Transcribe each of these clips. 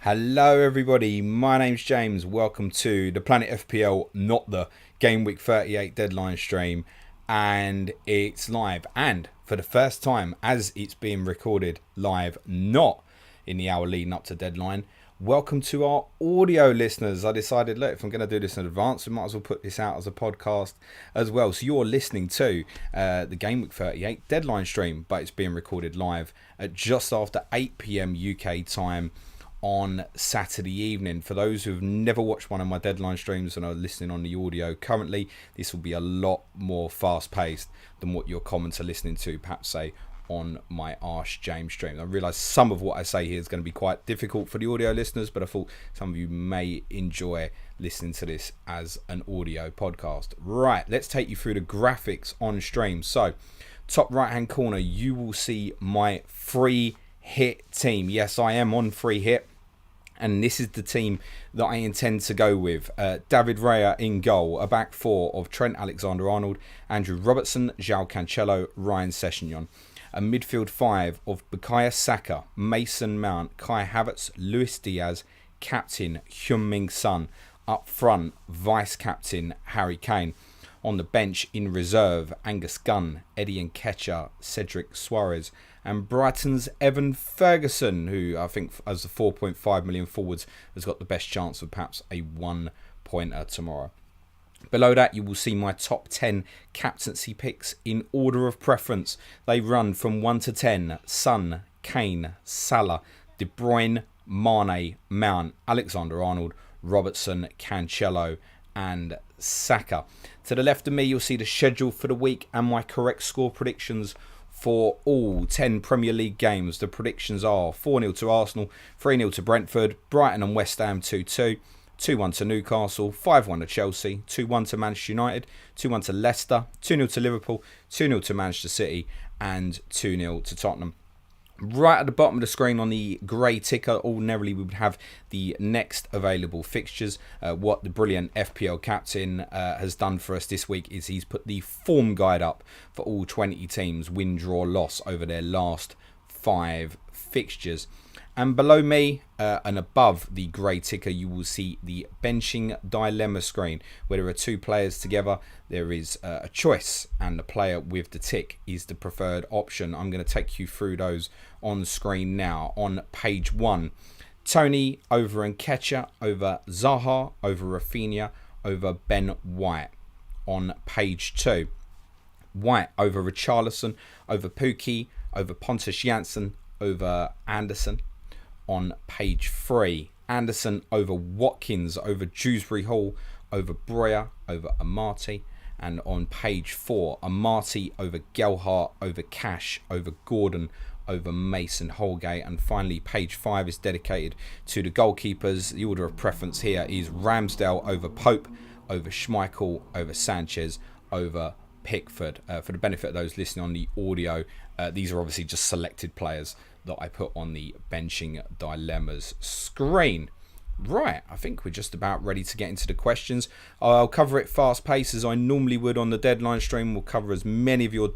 Hello everybody, my name's James. Welcome to the Planet FPL, not the Gameweek 38 deadline stream. And it's live. And for the first time, as it's being recorded live, not in the hour leading up to deadline, welcome to our audio listeners. I decided, look, if I'm going to do this in advance, we might as well put this out as a podcast as well. So you're listening to the Gameweek 38 deadline stream, but it's being recorded live at just after 8 p.m. UK time on Saturday evening. For those who've never watched one of my deadline streams and are listening on the audio currently, this will be a lot more fast-paced than what your comments are listening to, perhaps say, on my Ask James stream. I realise some of what I say here is going to be quite difficult for the audio listeners, but I thought some of you may enjoy listening to this as an audio podcast. Right, let's take you through the graphics on stream. So, top right-hand corner, you will see my free hit team. Yes, I am on free hit. And this is the team that I intend to go with. David Raya in goal. A back four of Trent Alexander-Arnold, Andrew Robertson, João Cancelo, Ryan Sessegnon. A midfield five of Bukayo Saka, Mason Mount, Kai Havertz, Luis Diaz, captain Heung-min Son. Up front, vice-captain Harry Kane. On the bench in reserve, Angus Gunn, Eddie Nketiah, Cedric Suarez, and Brighton's Evan Ferguson, who I think as the 4.5 million forwards has got the best chance of perhaps a one-pointer tomorrow. Below that, you will see my top 10 captaincy picks in order of preference. They run from 1 to 10. Son, Kane, Salah, De Bruyne, Mane, Mount, Alexander-Arnold, Robertson, Cancelo, and Saka. To the left of me, you'll see the schedule for the week and my correct score predictions for all 10 Premier League games. The predictions are 4-0 to Arsenal, 3-0 to Brentford, Brighton and West Ham 2-2, 2-1 to Newcastle, 5-1 to Chelsea, 2-1 to Manchester United, 2-1 to Leicester, 2-0 to Liverpool, 2-0 to Manchester City, and 2-0 to Tottenham. Right at the bottom of the screen on the grey ticker, ordinarily we would have the next available fixtures. What the brilliant FPL captain has done for us this week is he's put the form guide up for all 20 teams, win, draw, loss over their last 5 fixtures. And below me and above the grey ticker, you will see the benching dilemma screen, where there are two players together. There is a choice, and the player with the tick is the preferred option. I'm going to take you through those on screen now. On page 1, Tony over Nketiah, over Zaha, over Rafinha, over Ben White. On page 2, White over Richarlison, over Pukki, over Pontus Jansson, over Anderson. On page 3, Anderson over Watkins, over Dewsbury Hall, over Breuer, over Amati. And on page 4, Amati over Gelhardt, over Cash, over Gordon, over Mason Holgate. And finally, page 5 is dedicated to the goalkeepers. The order of preference here is Ramsdale over Pope, over Schmeichel, over Sanchez, over Pickford. For the benefit of those listening on the audio, these are obviously just selected players that I put on the benching dilemmas screen. Right, I think we're just about ready to get into the questions. I'll cover it fast paced as I normally would on the deadline stream. We'll cover as many of your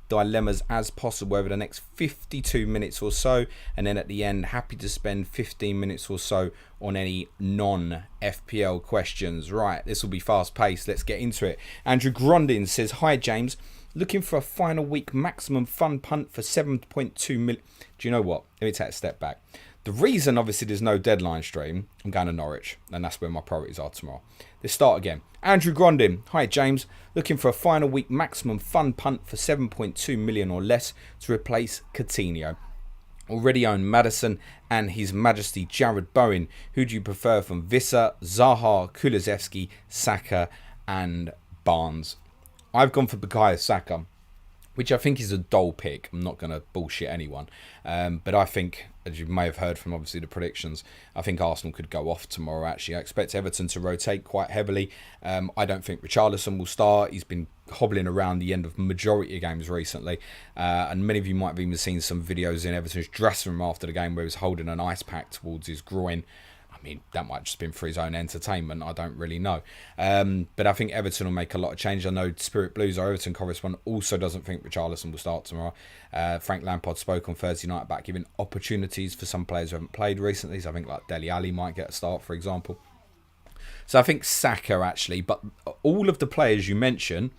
dilemmas as possible over the next 52 minutes or so, and then at the end, happy to spend 15 minutes or so on any non-FPL questions. Right, this will be fast paced. Let's get into it. Andrew Grondin says, "Hi James, looking for a final week maximum fun punt for 7.2 million. Do you know what? Let me take a step back. The reason, obviously, there's no deadline stream, I'm going to Norwich, and that's where my priorities are tomorrow. Let's start again. Andrew Grondin. Hi, James. Looking for a final week maximum fun punt for 7.2 million or less to replace Coutinho. Already own Maddison and His Majesty Jared Bowen. Who do you prefer from Vissa, Zaha, Kulusevski, Saka, and Barnes?" I've gone for Bukayo Saka, which I think is a dull pick. I'm not going to bullshit anyone. But I think, as you may have heard from obviously the predictions, I think Arsenal could go off tomorrow, actually. I expect Everton to rotate quite heavily. I don't think Richarlison will start. He's been hobbling around the end of majority of games recently. And many of you might have even seen some videos in Everton's dressing room after the game where he was holding an ice pack towards his groin. I mean, that might just been for his own entertainment. I don't really know. But I think Everton will make a lot of change. I know Spirit Blues, our Everton correspondent, also doesn't think Richarlison will start tomorrow. Frank Lampard spoke on Thursday night about giving opportunities for some players who haven't played recently. So I think like Dele Alli might get a start, for example. So I think Saka, actually. But all of the players you mentioned,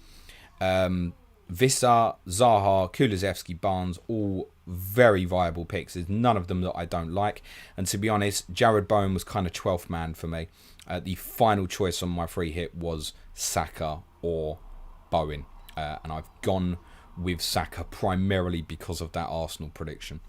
Vissa, Zaha, Kulusevski, Barnes, all very viable picks. There's none of them that I don't like. And to be honest, Jared Bowen was kind of 12th man for me. The final choice on my free hit was Saka or Bowen. And I've gone with Saka primarily because of that Arsenal prediction.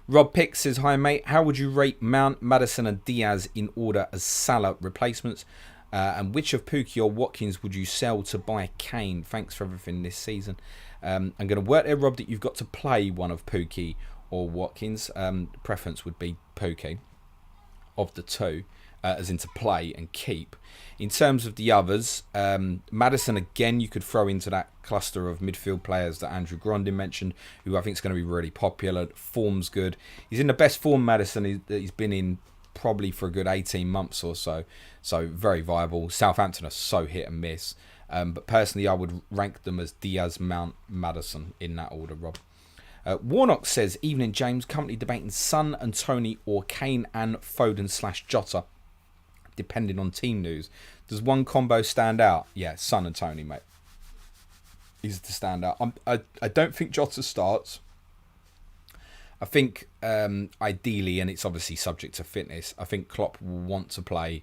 Rob Pick says, hi mate, how would you rate Mount, Maddison and Diaz in order as Salah replacements? And which of Pukki or Watkins would you sell to buy Kane? Thanks for everything this season. I'm going to work there, Rob, that you've got to play one of Pukki or Watkins. Preference would be Pukki of the two, as in to play and keep. In terms of the others, Maddison, again, you could throw into that cluster of midfield players that Andrew Grondin mentioned, who I think is going to be really popular. Form's good. He's in the best form, Maddison, that he's been in probably for a good 18 months or so. So very viable. Southampton are so hit and miss. But personally, I would rank them as Diaz, Mount, Maddison in that order, Rob. Warnock says, evening James, currently debating Son and Tony or Kane and Foden/Jota, depending on team news. Does one combo stand out? Yeah, Son and Tony, mate. Is the standout. I don't think Jota starts. I think ideally, and it's obviously subject to fitness, I think Klopp will want to play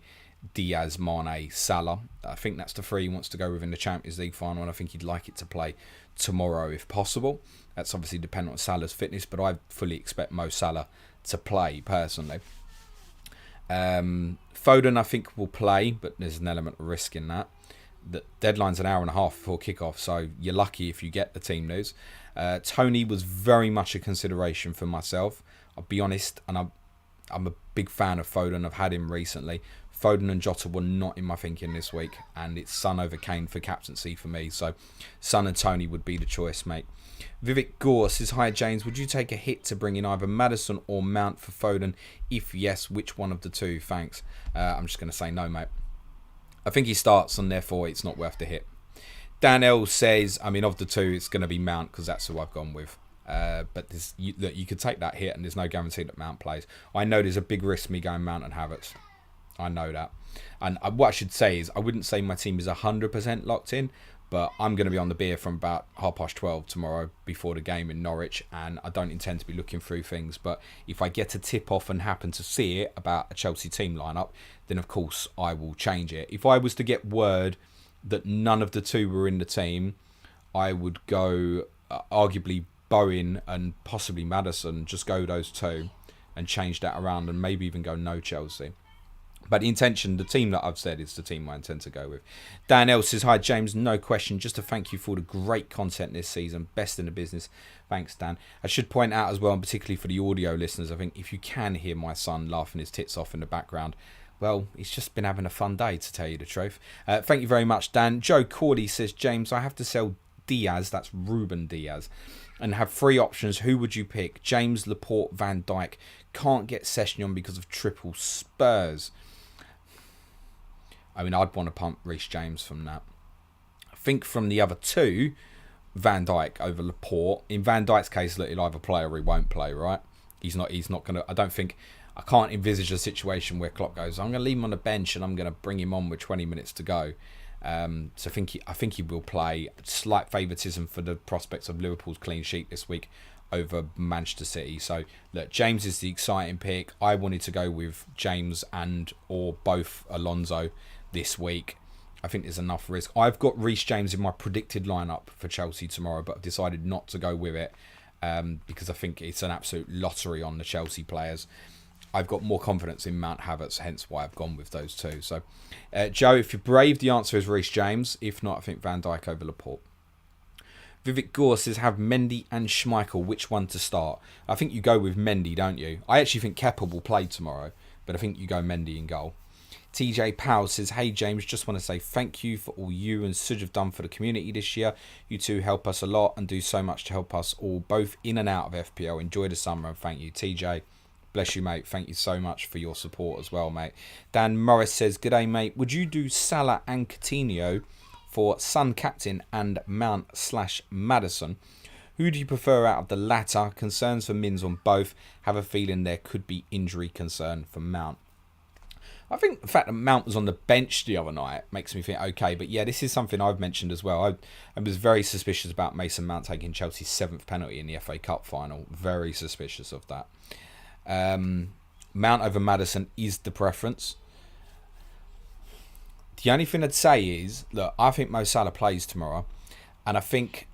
Diaz, Mane, Salah. I think that's the three he wants to go with in the Champions League final, and I think he'd like it to play tomorrow if possible. That's obviously dependent on Salah's fitness, but I fully expect Mo Salah to play personally. Foden, I think, will play, but there's an element of risk in that. The deadline's an hour and a half before kickoff, so you're lucky if you get the team news. Tony was very much a consideration for myself. I'll be honest, and I'm a big fan of Foden. I've had him recently. Foden and Jota were not in my thinking this week, and it's Son over Kane for captaincy for me. So Son and Tony would be the choice, mate. Vivek Gore says, hi James, would you take a hit to bring in either Maddison or Mount for Foden? If yes, which one of the two? Thanks. I'm just going to say no, mate. I think he starts, and therefore it's not worth the hit. Dan L says, I mean, of the two, it's going to be Mount because that's who I've gone with. But you could take that hit, and there's no guarantee that Mount plays. I know there's a big risk me going Mount and Havertz. I know that. And what I should say is, I wouldn't say my team is 100% locked in, but I'm going to be on the beer from about 12:30 tomorrow before the game in Norwich, and I don't intend to be looking through things. But if I get a tip off and happen to see it about a Chelsea team lineup, then of course I will change it. If I was to get word that none of the two were in the team, I would go arguably Bowen and possibly Maddison, just go those two and change that around, and maybe even go no Chelsea. But the intention, the team that I've said is the team I intend to go with. Dan L says, hi James, no question, just to thank you for the great content this season, best in the business. Thanks, Dan. I should point out as well, and particularly for the audio listeners, I think if you can hear my son laughing his tits off in the background, well, he's just been having a fun day, to tell you the truth. Thank you very much, Dan. Joe Cordy says, James, I have to sell Diaz, that's Ruben Diaz, and have three options. Who would you pick? James, Laporte, Van Dijk. Can't get Sessegnon because of triple Spurs. I mean, I'd want to pump Reece James from that. I think from the other two, Van Dijk over Laporte. In Van Dijk's case, look, he'll either play or he won't play, right? He's not going to... I can't envisage a situation where Klopp goes, I'm going to leave him on the bench and I'm going to bring him on with 20 minutes to go. So I think he will play. Slight favouritism for the prospects of Liverpool's clean sheet this week over Manchester City. So look, James is the exciting pick. I wanted to go with James and or both Alonso this week. I think there's enough risk. I've got Reece James in my predicted lineup for Chelsea tomorrow, but I've decided not to go with it because I think it's an absolute lottery on the Chelsea players. I've got more confidence in Mount Havertz, hence why I've gone with those two. So, Joe, if you're brave, the answer is Reece James. If not, I think Van Dijk over Laporte. Vivek Gore says, have Mendy and Schmeichel, which one to start? I think you go with Mendy, don't you? I actually think Kepa will play tomorrow, but I think you go Mendy in goal. TJ Powell says, hey James, just want to say thank you for all you and Suj have done for the community this year. You two help us a lot and do so much to help us all, both in and out of FPL. Enjoy the summer and thank you, TJ. Bless you, mate. Thank you so much for your support as well, mate. Dan Morris says, "G'day, mate. Would you do Salah and Coutinho for Son captain and Mount/Maddison? Who do you prefer out of the latter? Concerns for Mins on both. Have a feeling there could be injury concern for Mount." I think the fact that Mount was on the bench the other night makes me think, okay, but yeah, this is something I've mentioned as well. I was very suspicious about Mason Mount taking Chelsea's 7th penalty in the FA Cup final. Very suspicious of that. Mount over Maddison is the preference. The only thing I'd say is, look, I think Mo Salah plays tomorrow, and I think,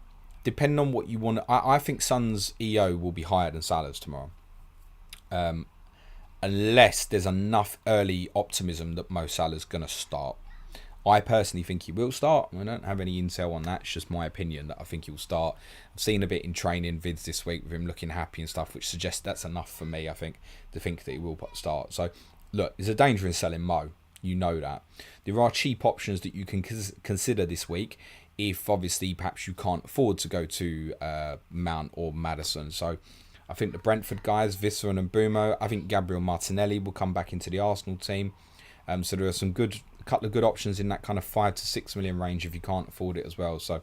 depending on what you want, I think Son's EO will be higher than Salah's tomorrow. Unless there's enough early optimism that Mo Salah's going to start. I personally think he will start. I don't have any intel on that. It's just my opinion that I think he'll start. I've seen a bit in training vids this week with him looking happy and stuff, which suggests that's enough for me, I think, to think that he will start. So, look, there's a danger in selling Mo. You know that. There are cheap options that you can consider this week if, obviously, perhaps you can't afford to go to Mount or Maddison. So, I think the Brentford guys, Visser and Mbumo, I think Gabriel Martinelli will come back into the Arsenal team. So there are a couple of good options in that kind of 5 to 6 million range if you can't afford it as well. So,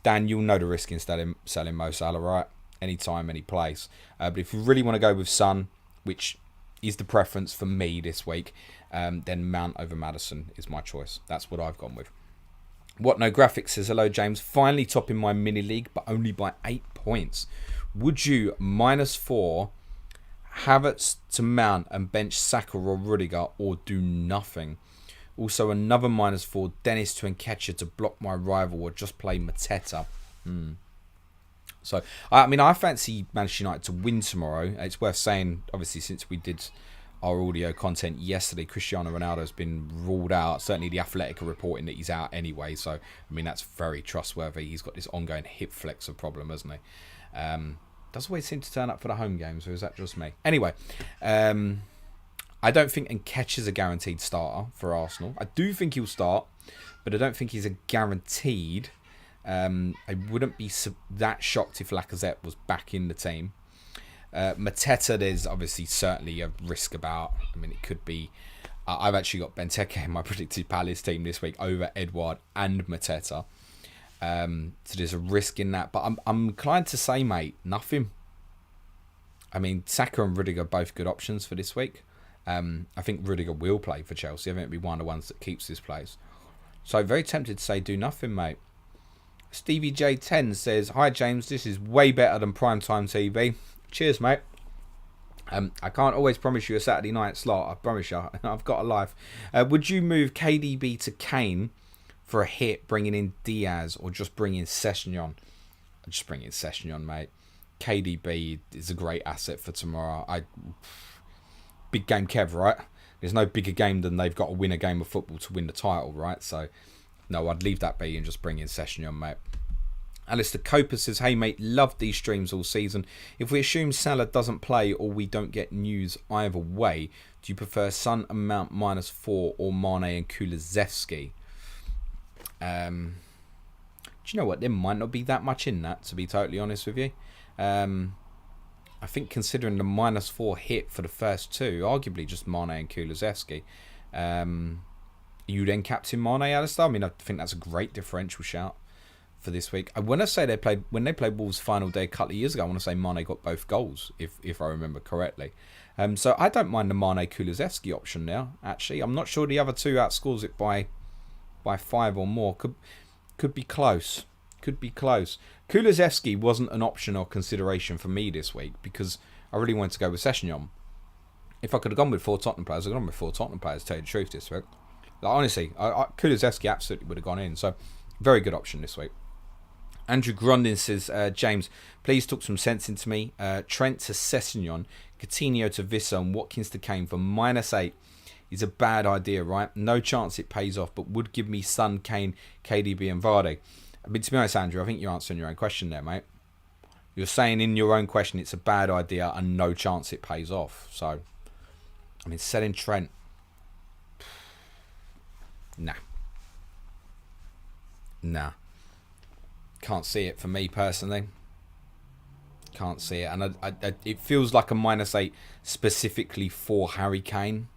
Dan, you'll know the risk in selling Mo Salah, right? Anytime, any place. But if you really want to go with Son, which is the preference for me this week, then Mount over Maddison is my choice. That's what I've gone with. What No Graphics says, "Hello, James. Finally topping my mini league, but only by 8 points. Would you -4 Havertz to Mount and bench Saka or Rudiger, or do nothing? Also another -4 Dennis to Nketiah to block my rival, or just play Mateta?" So, I mean, I fancy Manchester United to win tomorrow. It's worth saying, obviously, since we did our audio content yesterday, Cristiano Ronaldo has been ruled out. Certainly the Athletic are reporting that he's out anyway. So, I mean, that's very trustworthy. He's got this ongoing hip flexor problem, hasn't he? Does always seem to turn up for the home games, or is that just me? Anyway, I don't think Nketiah's a guaranteed starter for Arsenal. I do think he'll start, but I don't think he's a guaranteed. I wouldn't be that shocked if Lacazette was back in the team. Mateta, there's obviously certainly a risk about. I mean, it could be. I've actually got Benteke in my predicted Palace team this week over Edouard and Mateta. So there's a risk in that. But I'm inclined to say, mate, nothing. I mean, Saka and Rudiger are both good options for this week. I think Rudiger will play for Chelsea. I think it'll be one of the ones that keeps this place. So very tempted to say do nothing, mate. Stevie J10 says, "Hi, James. This is way better than primetime TV. Cheers, mate. I can't always promise you a Saturday night slot. I promise you. I've got a life. Would you move KDB to Kane for a hit, bringing in Diaz, or just bring in Sessegnon?" I'd just bring in Sessegnon, mate. KDB is a great asset for tomorrow. Big game Kev, right? There's no bigger game than they've got to win a game of football to win the title, right? So, no, I'd leave that be and just bring in Sessegnon, mate. Alistair Coper says, "Hey, mate, loved these streams all season. If we assume Salah doesn't play or we don't get news either way, do you prefer Son and Mount -4 or Mane and Kulusevski?" Do you know what? There might not be that much in that, to be totally honest with you. I think considering the -4 hit for the first two, arguably just Mane and Kulusevski. You then captain Mane, Alistair? I mean, I think that's a great differential shout for this week. When I say when they played Wolves final day a couple of years ago, I want to say Mane got both goals, if I remember correctly. So I don't mind the Mane Kulusevski option now. Actually, I'm not sure the other two outscores it by 5 or more. Could be close. Could be close. Kulusevski wasn't an option or consideration for me this week because I really wanted to go with Sessegnon. If I could have gone with 4 Tottenham players, I'd have gone with 4 Tottenham players, to tell you the truth this week. Like, honestly, Kulusevski absolutely would have gone in. So, very good option this week. Andrew Grundin says, "James, please talk some sense into me. Trent to Sessegnon, Coutinho to Visser, and Watkins to Kane for -8 is a bad idea, right? No chance it pays off, but would give me Son, Kane, KDB and Vardy." I mean, to be honest, Andrew, I think you're answering your own question there, mate. You're saying in your own question it's a bad idea and no chance it pays off. So, I mean, selling Trent. Nah. Can't see it for me personally. Can't see it. And it feels like a -8 specifically for Harry Kane.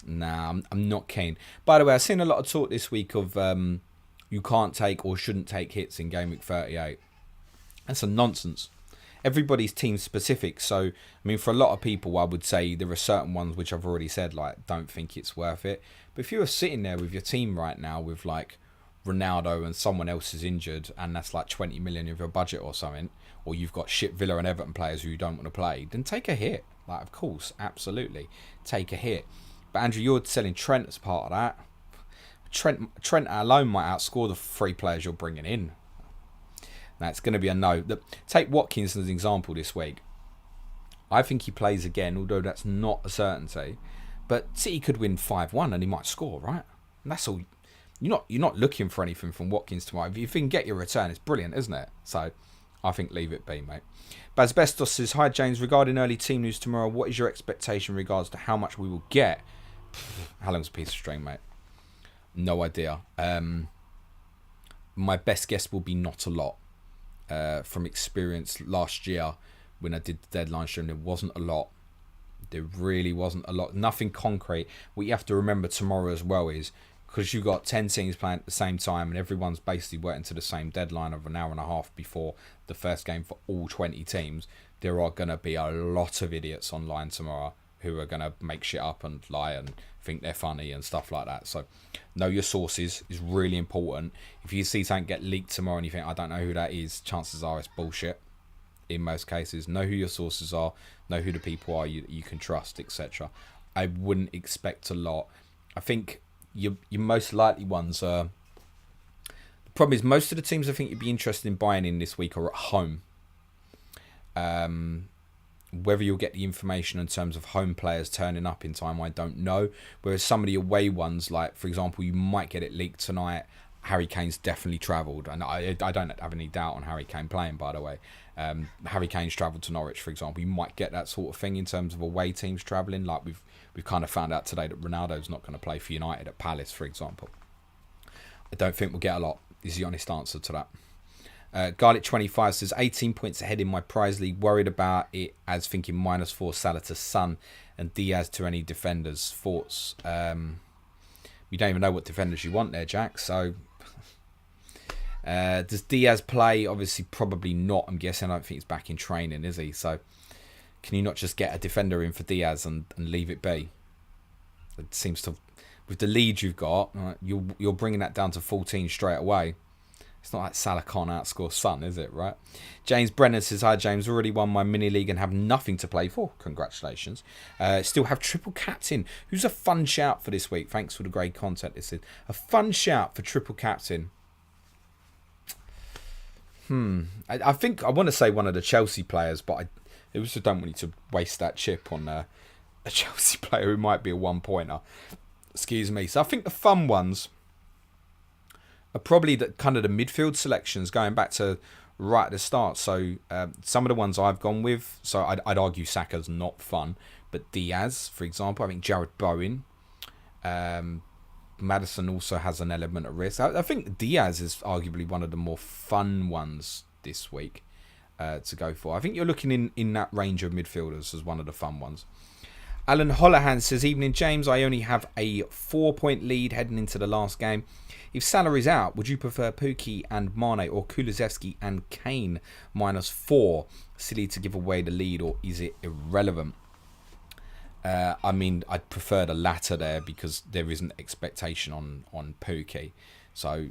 Nah, I'm not keen. By the way, I've seen a lot of talk this week of you can't take or shouldn't take hits in Gameweek 38. That's a nonsense. Everybody's team specific. So, I mean, for a lot of people, I would say there are certain ones which I've already said, like, don't think it's worth it. But if you were sitting there with your team right now with, like, Ronaldo and someone else is injured and that's like 20 million of your budget or something, or you've got shit Villa and Everton players who you don't want to play, then take a hit. Like, of course, absolutely. Take a hit. But Andrew, you're selling Trent as part of that. Trent alone might outscore the 3 players you're bringing in. Now, it's going to be a no. Take Watkins as an example this week. I think he plays again, although that's not a certainty. But City could win 5-1 and he might score, right? And that's all. You're not looking for anything from Watkins tomorrow. If you can get your return, it's brilliant, isn't it? So, I think leave it be, mate. Basbestos says, hi, James. Regarding early team news tomorrow, what is your expectation in regards to how much we will get? How long's a piece of string, mate? No idea. My best guess will be not a lot. From experience last year when I did the deadline stream, there wasn't a lot. There really wasn't a lot. Nothing concrete. What you have to remember tomorrow as well is because you've got 10 teams playing at the same time and everyone's basically working to the same deadline of an hour and a half before the first game for all 20 teams, there are going to be a lot of idiots online tomorrow who are going to make shit up and lie and think they're funny and stuff like that. So know your sources is really important. If you see something get leaked tomorrow and you think, I don't know who that is, chances are it's bullshit. In most cases, know who your sources are, know who the people are you can trust, etc. I wouldn't expect a lot. I think your most likely ones are... The problem is most of the teams I think you'd be interested in buying in this week are at home. Whether you'll get the information in terms of home players turning up in time, I don't know. Whereas some of the away ones, like, for example, you might get it leaked tonight. Harry Kane's definitely travelled. And I don't have any doubt on Harry Kane playing, by the way. Harry Kane's travelled to Norwich, for example. You might get that sort of thing in terms of away teams travelling. Like we've kind of found out today that Ronaldo's not going to play for United at Palace, for example. I don't think we'll get a lot, is the honest answer to that. Garlic25 says 18 points ahead in my prize league. Worried about it as thinking -4 Salah to Son and Diaz to any defenders. Thoughts? You don't even know what defenders you want there, Jack. So does Diaz play? Obviously, probably not. I'm guessing. I don't think he's back in training, is he? So can you not just get a defender in for Diaz and leave it be? It seems to, with the lead you've got, you're bringing that down to 14 straight away. It's not like Salah can't outscore Son, is it, right? James Brennan says, hi, James. Already won my mini league and have nothing to play for. Congratulations. Still have triple captain. Who's a fun shout for this week? Thanks for the great content. This is a fun shout for triple captain. I think I want to say one of the Chelsea players, but I also don't want you to waste that chip on a Chelsea player who might be a one-pointer. Excuse me. So I think the fun ones are probably the kind of the midfield selections going back to right at the start. So some of the ones I've gone with, so I'd argue Saka's not fun, but Diaz, for example, I think Jared Bowen, Maddison also has an element of risk. I think Diaz is arguably one of the more fun ones this week to go for. I think you're looking in that range of midfielders as one of the fun ones. Alan Holohan says, evening James, I only have a 4-point lead heading into the last game. If Salah is out, would you prefer Pukki and Mane or Kulusevski and Kane -4? Silly to give away the lead, or is it irrelevant? I mean, I'd prefer the latter there because there isn't expectation on Pukki. So,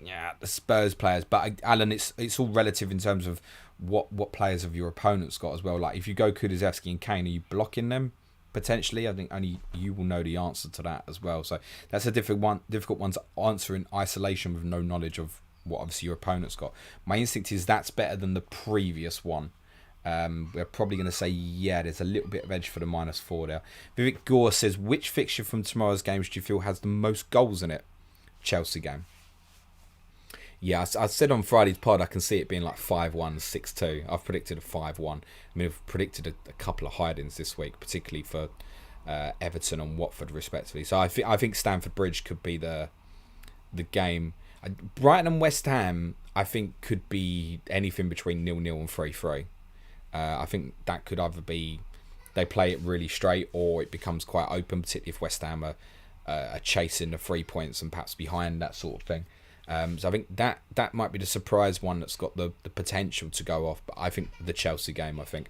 yeah, the Spurs players. But Alan, it's all relative in terms of what players have your opponents got as well. Like if you go Kulusevski and Kane, are you blocking them? Potentially, I think only you will know the answer to that as well. So that's a difficult one to answer in isolation with no knowledge of what obviously your opponent's got. My instinct is that's better than the previous one. We're probably going to say, yeah, there's a little bit of edge for the -4 there. Vivek Gore says, which fixture from tomorrow's games do you feel has the most goals in it? Chelsea game. Yeah, I said on Friday's pod, I can see it being like 5-1, 6-2. I've predicted a 5-1. I mean, I've predicted a couple of hide-ins this week, particularly for Everton and Watford, respectively. So I think Stamford Bridge could be the game. Brighton and West Ham, I think could be anything between 0-0 and 3-3. I think that could either be they play it really straight or it becomes quite open, particularly if West Ham are chasing the 3 points and perhaps behind, that sort of thing. So I think that might be the surprise one that's got the potential to go off. But I think the Chelsea game, I think.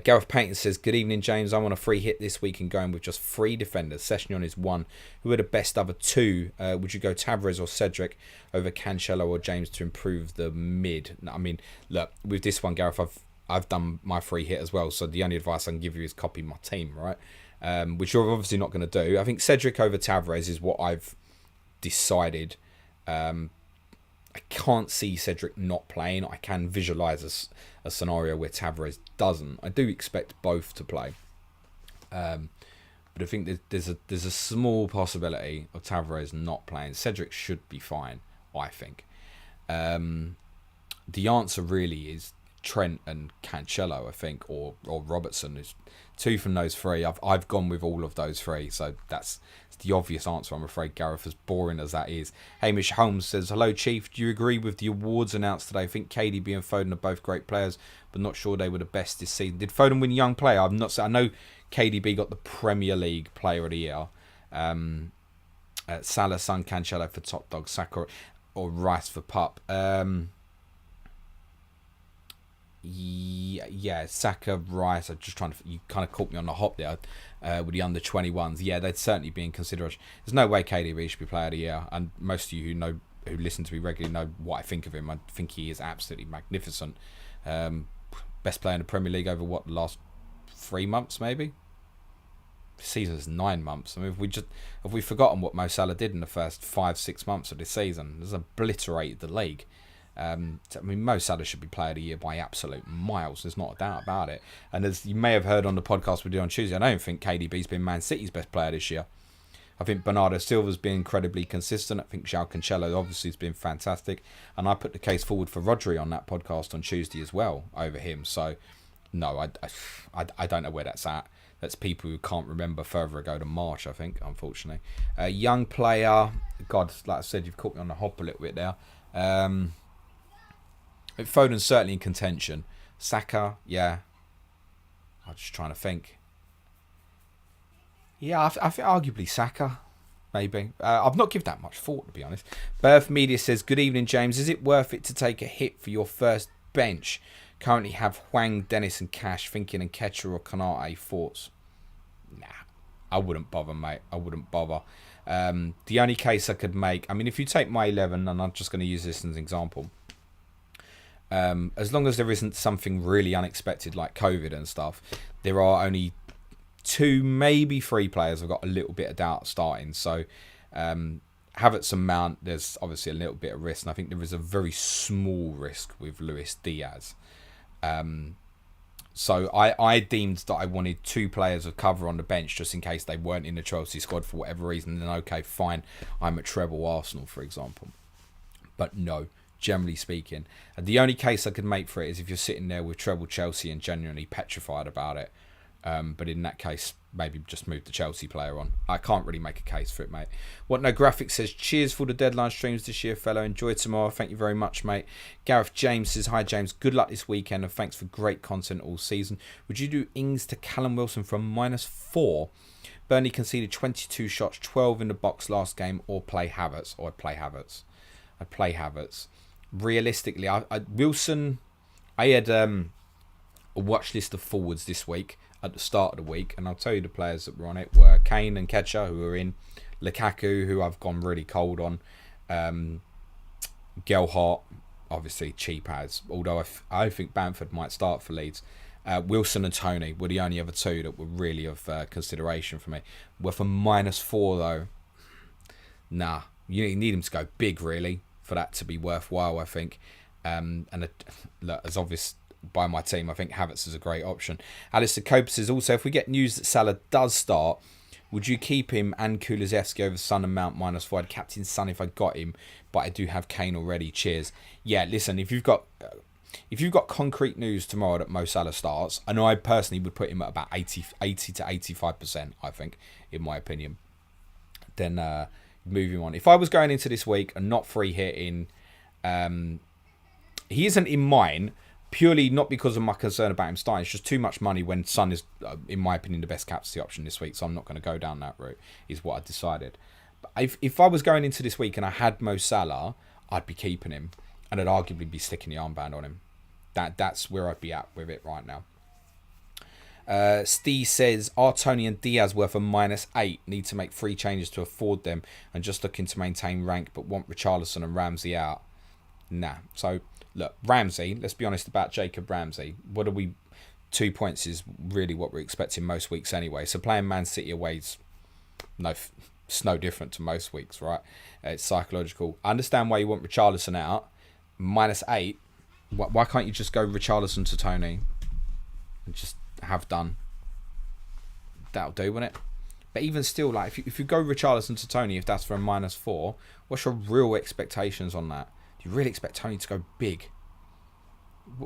Gareth Payton says, good evening, James. I'm on a free hit this week and going with just 3 defenders. Sessegnon is 1. Who are the best other 2? Would you go Tavares or Cedric over Cancelo or James to improve the mid? I mean, look, with this one, Gareth, I've done my free hit as well. So the only advice I can give you is copy my team, right? Which you're obviously not going to do. I think Cedric over Tavares is what I've decided. I can't see Cedric not playing. I can visualise a scenario where Tavares doesn't. I do expect both to play, but I think there's a small possibility of Tavares not playing. Cedric should be fine, I think. The answer really is Trent and Cancelo, I think, or Robertson. Is 2 from those 3. I've gone with all of those 3, so that's the obvious answer, I'm afraid, Gareth, as boring as that is. Hamish Holmes says, hello, Chief. Do you agree with the awards announced today? I think KDB and Foden are both great players, but not sure they were the best this season. Did Foden win Young Player? I'm not. I know KDB got the Premier League Player of the Year. Salah, Son, Cancelo for Top Dog, Saka or Rice for Pup. Yeah, Saka, Rice. I'm just trying to. You kind of caught me on the hop there with the under 21s. Yeah, they'd certainly be in consideration. There's no way KDB should be Player of the Year, and most of you who listen to me regularly know what I think of him. I think he is absolutely magnificent. Best player in the Premier League over the last 3 months, maybe. The season's 9 months. I mean, have we forgotten what Mo Salah did in the first 5-6 months of this season? It's obliterated the league. I mean, Mo Salah should be Player of the Year by absolute miles. There's not a doubt about it. And as you may have heard on the podcast we did on Tuesday, I don't think KDB's been Man City's best player this year. I think Bernardo Silva's been incredibly consistent. I think João Cancelo obviously has been fantastic. And I put the case forward for Rodri on that podcast on Tuesday as well over him. So, no, I don't know where that's at. That's people who can't remember further ago than March, I think, unfortunately. Young player. God, like I said, you've caught me on the hop a little bit there. Foden's certainly in contention. Saka, yeah. I'm just trying to think. Yeah, I think arguably Saka, maybe. I've not given that much thought, to be honest. Birth Media says, good evening, James. Is it worth it to take a hit for your first bench? Currently have Hwang, Dennis and Cash, thinking and Ketcher or Konate. Thoughts? Nah, I wouldn't bother, mate. I wouldn't bother. The only case I could make, I mean, if you take my 11, and I'm just going to use this as an example, as long as there isn't something really unexpected like COVID and stuff, there are only 2, maybe 3 players I've got a little bit of doubt starting. So Havertz and Mount, there's obviously a little bit of risk, and I think there is a very small risk with Luis Diaz. So I deemed that I wanted 2 players of cover on the bench just in case they weren't in the Chelsea squad for whatever reason. Then okay, fine, I'm at treble Arsenal, for example. But no, generally speaking, the only case I could make for it is if you're sitting there with treble Chelsea and genuinely petrified about it. But in that case, maybe just move the Chelsea player on. I can't really make a case for it, mate. What No Graphic says, cheers for the deadline streams this year, fellow. Enjoy tomorrow. Thank you very much, mate. Gareth James says, hi, James. Good luck this weekend and thanks for great content all season. Would you do Ings to Callum Wilson from -4? Burnley conceded 22 shots, 12 in the box last game, or play Havertz? Or I'd play Havertz. Realistically, Wilson, I had a watch list of forwards this week at the start of the week, and I'll tell you the players that were on it were Kane and Ketcher, who were in, Lukaku, who I've gone really cold on, Gelhardt, obviously cheap as, although I think Bamford might start for Leeds. Wilson and Tony were the only other 2 that were really of consideration for me. Well, for -4 though, nah, you need him to go big really for that to be worthwhile, I think. Look, as obvious by my team, I think Havertz is a great option. Alistair Cope says also, if we get news that Salah does start, would you keep him and Kulusevski over Son and Mount -4? I'd captain Son if I got him, but I do have Kane already. Cheers. Yeah, listen, if you've got concrete news tomorrow that Mo Salah starts, and I personally would put him at about 80 to 85%, I think, in my opinion, then move him on. If I was going into this week and not free hitting He isn't in mine, purely not because of my concern about him starting. It's just too much money when Son is, in my opinion, the best captaincy option this week. So I'm not going to go down that route, is what I decided. But if I was going into this week and I had Mo Salah, I'd be keeping him. And I'd arguably be sticking the armband on him. That's where I'd be at with it right now. Steve says, are Tony and Diaz worth a -8? Need to make 3 changes to afford them and just looking to maintain rank but want Richarlison and Ramsey out. Nah. So, look, Ramsey, let's be honest about Jacob Ramsey. 2 points is really what we're expecting most weeks anyway. So playing Man City away is it's no different to most weeks, right? It's psychological. I understand why you want Richarlison out. -8. Why can't you just go Richarlison to Tony and just have done? That'll do, wouldn't it? But even still, like if you go Richarlison to Tony, if that's for a -4, what's your real expectations on that? Do you really expect Tony to go big?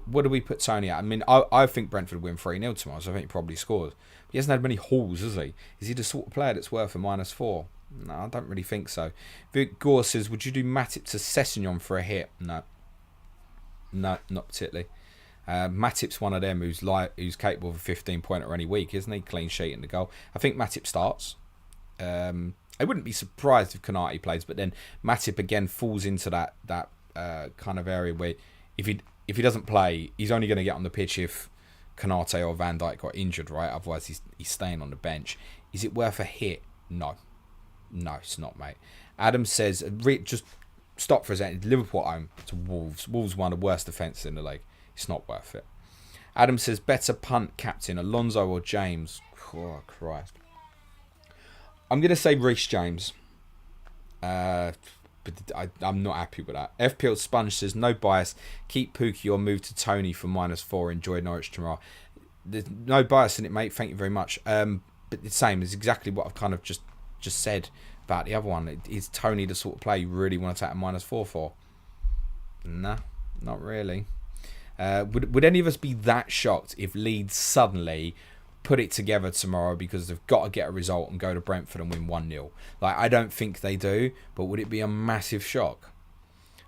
What do we put Tony at? I mean, I think Brentford win 3-0 tomorrow, so I think he probably scores. He hasn't had many hauls, has he? Is he the sort of player that's worth a -4? No, I don't really think so. Vic Gore says, would you do Matip to Sessegnon for a hit? No, not particularly. Matip's one of them who's capable of a 15-pointer any week, isn't he? Clean sheet in the goal. I think Matip starts. I wouldn't be surprised if Konate plays, but then Matip again falls into that kind of area where if he doesn't play, he's only going to get on the pitch if Konate or Van Dijk got injured, right? Otherwise, he's staying on the bench. Is it worth a hit? No, it's not, mate. Adam says, just stop for a second. Liverpool at home to Wolves. Wolves one of the worst defences in the league. It's not worth it. Adam says, better punt captain, Alonso or James? Oh, Christ. I'm going to say Reece James. But I'm not happy with that. FPL Sponge says, no bias. Keep Pookie or move to Tony for -4. Enjoy Norwich tomorrow. There's no bias in it, mate. Thank you very much. But the same is exactly what I've kind of just said about the other one. Is Tony the sort of player you really want to take a -4 for? Nah, not really. Would any of us be that shocked if Leeds suddenly put it together tomorrow because they've got to get a result and go to Brentford and win 1-0? Like, I don't think they do, but would it be a massive shock?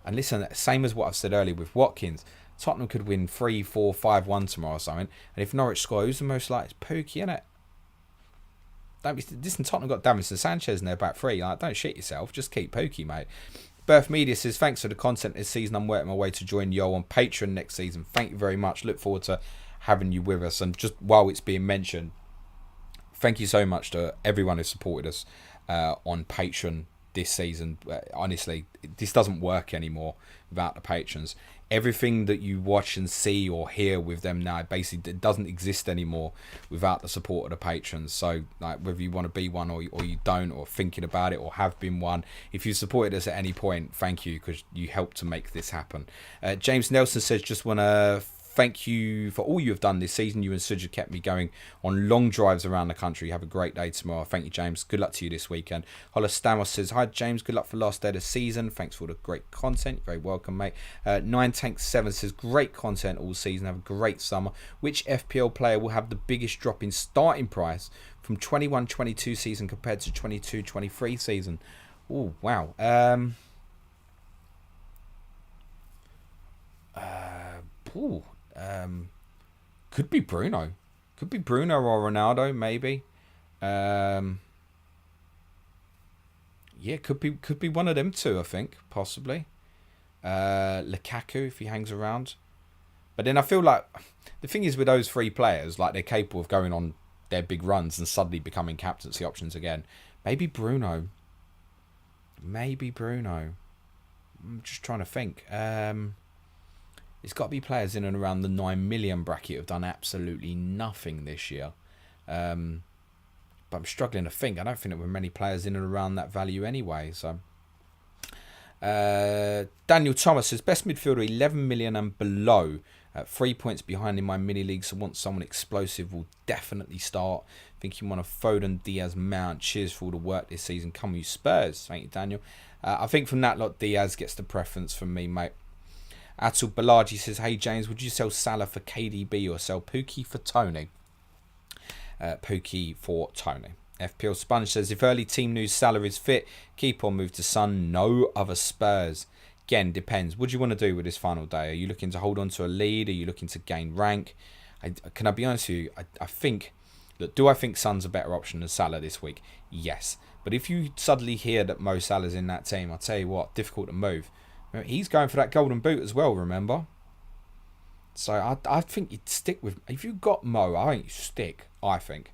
And listen, same as what I've said earlier with Watkins, Tottenham could win 3-4, 5-1 tomorrow or something, and if Norwich score, who's the most likely? It's Pookie, innit? Listen, Tottenham got Davinson Sanchez in their back three. Like, don't shit yourself, just keep Pookie, mate. Birth Media says, thanks for the content this season. I'm working my way to join Yo on Patreon next season. Thank you very much. Look forward to having you with us. And just while it's being mentioned, thank you so much to everyone who supported us on Patreon this season. Honestly, this doesn't work anymore without the patrons. Everything that you watch and see or hear with them now, basically it doesn't exist anymore without the support of the patrons. So, like, whether you want to be one or you don't, or thinking about it, or have been one, if you supported us at any point, thank you, because you helped to make this happen. James Nelson says, just want to thank you for all you have done this season. You and Suj have kept me going on long drives around the country. Have a great day tomorrow. Thank you, James. Good luck to you this weekend. Hola Stamos says, hi, James. Good luck for last day of the season. Thanks for all the great content. You're very welcome, mate. 9Tank7 says, great content all season. Have a great summer. Which FPL player will have the biggest drop in starting price from 21-22 season compared to 22-23 season? Oh, wow. Could be Bruno. Could be Bruno or Ronaldo, maybe. Yeah, could be one of them two, I think, possibly. Lukaku, if he hangs around. But then I feel like the thing is with those three players, like, they're capable of going on their big runs and suddenly becoming captaincy options again. Maybe Bruno. I'm just trying to think. It's got to be players in and around the 9 million bracket who've done absolutely nothing this year. But I'm struggling to think. I don't think there were many players in and around that value anyway. So, Daniel Thomas says, best midfielder 11 million and below. 3 points behind in my mini league, so want someone explosive will definitely start. Thinking one of Foden, Diaz, Mount. Cheers for all the work this season. Come you Spurs. Thank you, Daniel. I think from that lot, Diaz gets the preference from me, mate. Atul Balaji says, hey James, would you sell Salah for KDB or sell Pookie for Tony? Pookie for Tony. FPL Sponge says, if early team news Salah is fit, keep on move to Son, no other Spurs. again, depends. What do you want to do with this final day? Are you looking to hold on to a lead? Are you looking to gain rank? Can I be honest with you? I think, look, do I think Son's a better option than Salah this week? Yes. But if you suddenly hear that Mo Salah's in that team, I'll tell you what, difficult to move. He's going for that golden boot as well, remember? So I think you'd stick with... If you've got Mo, I think you stick, I think.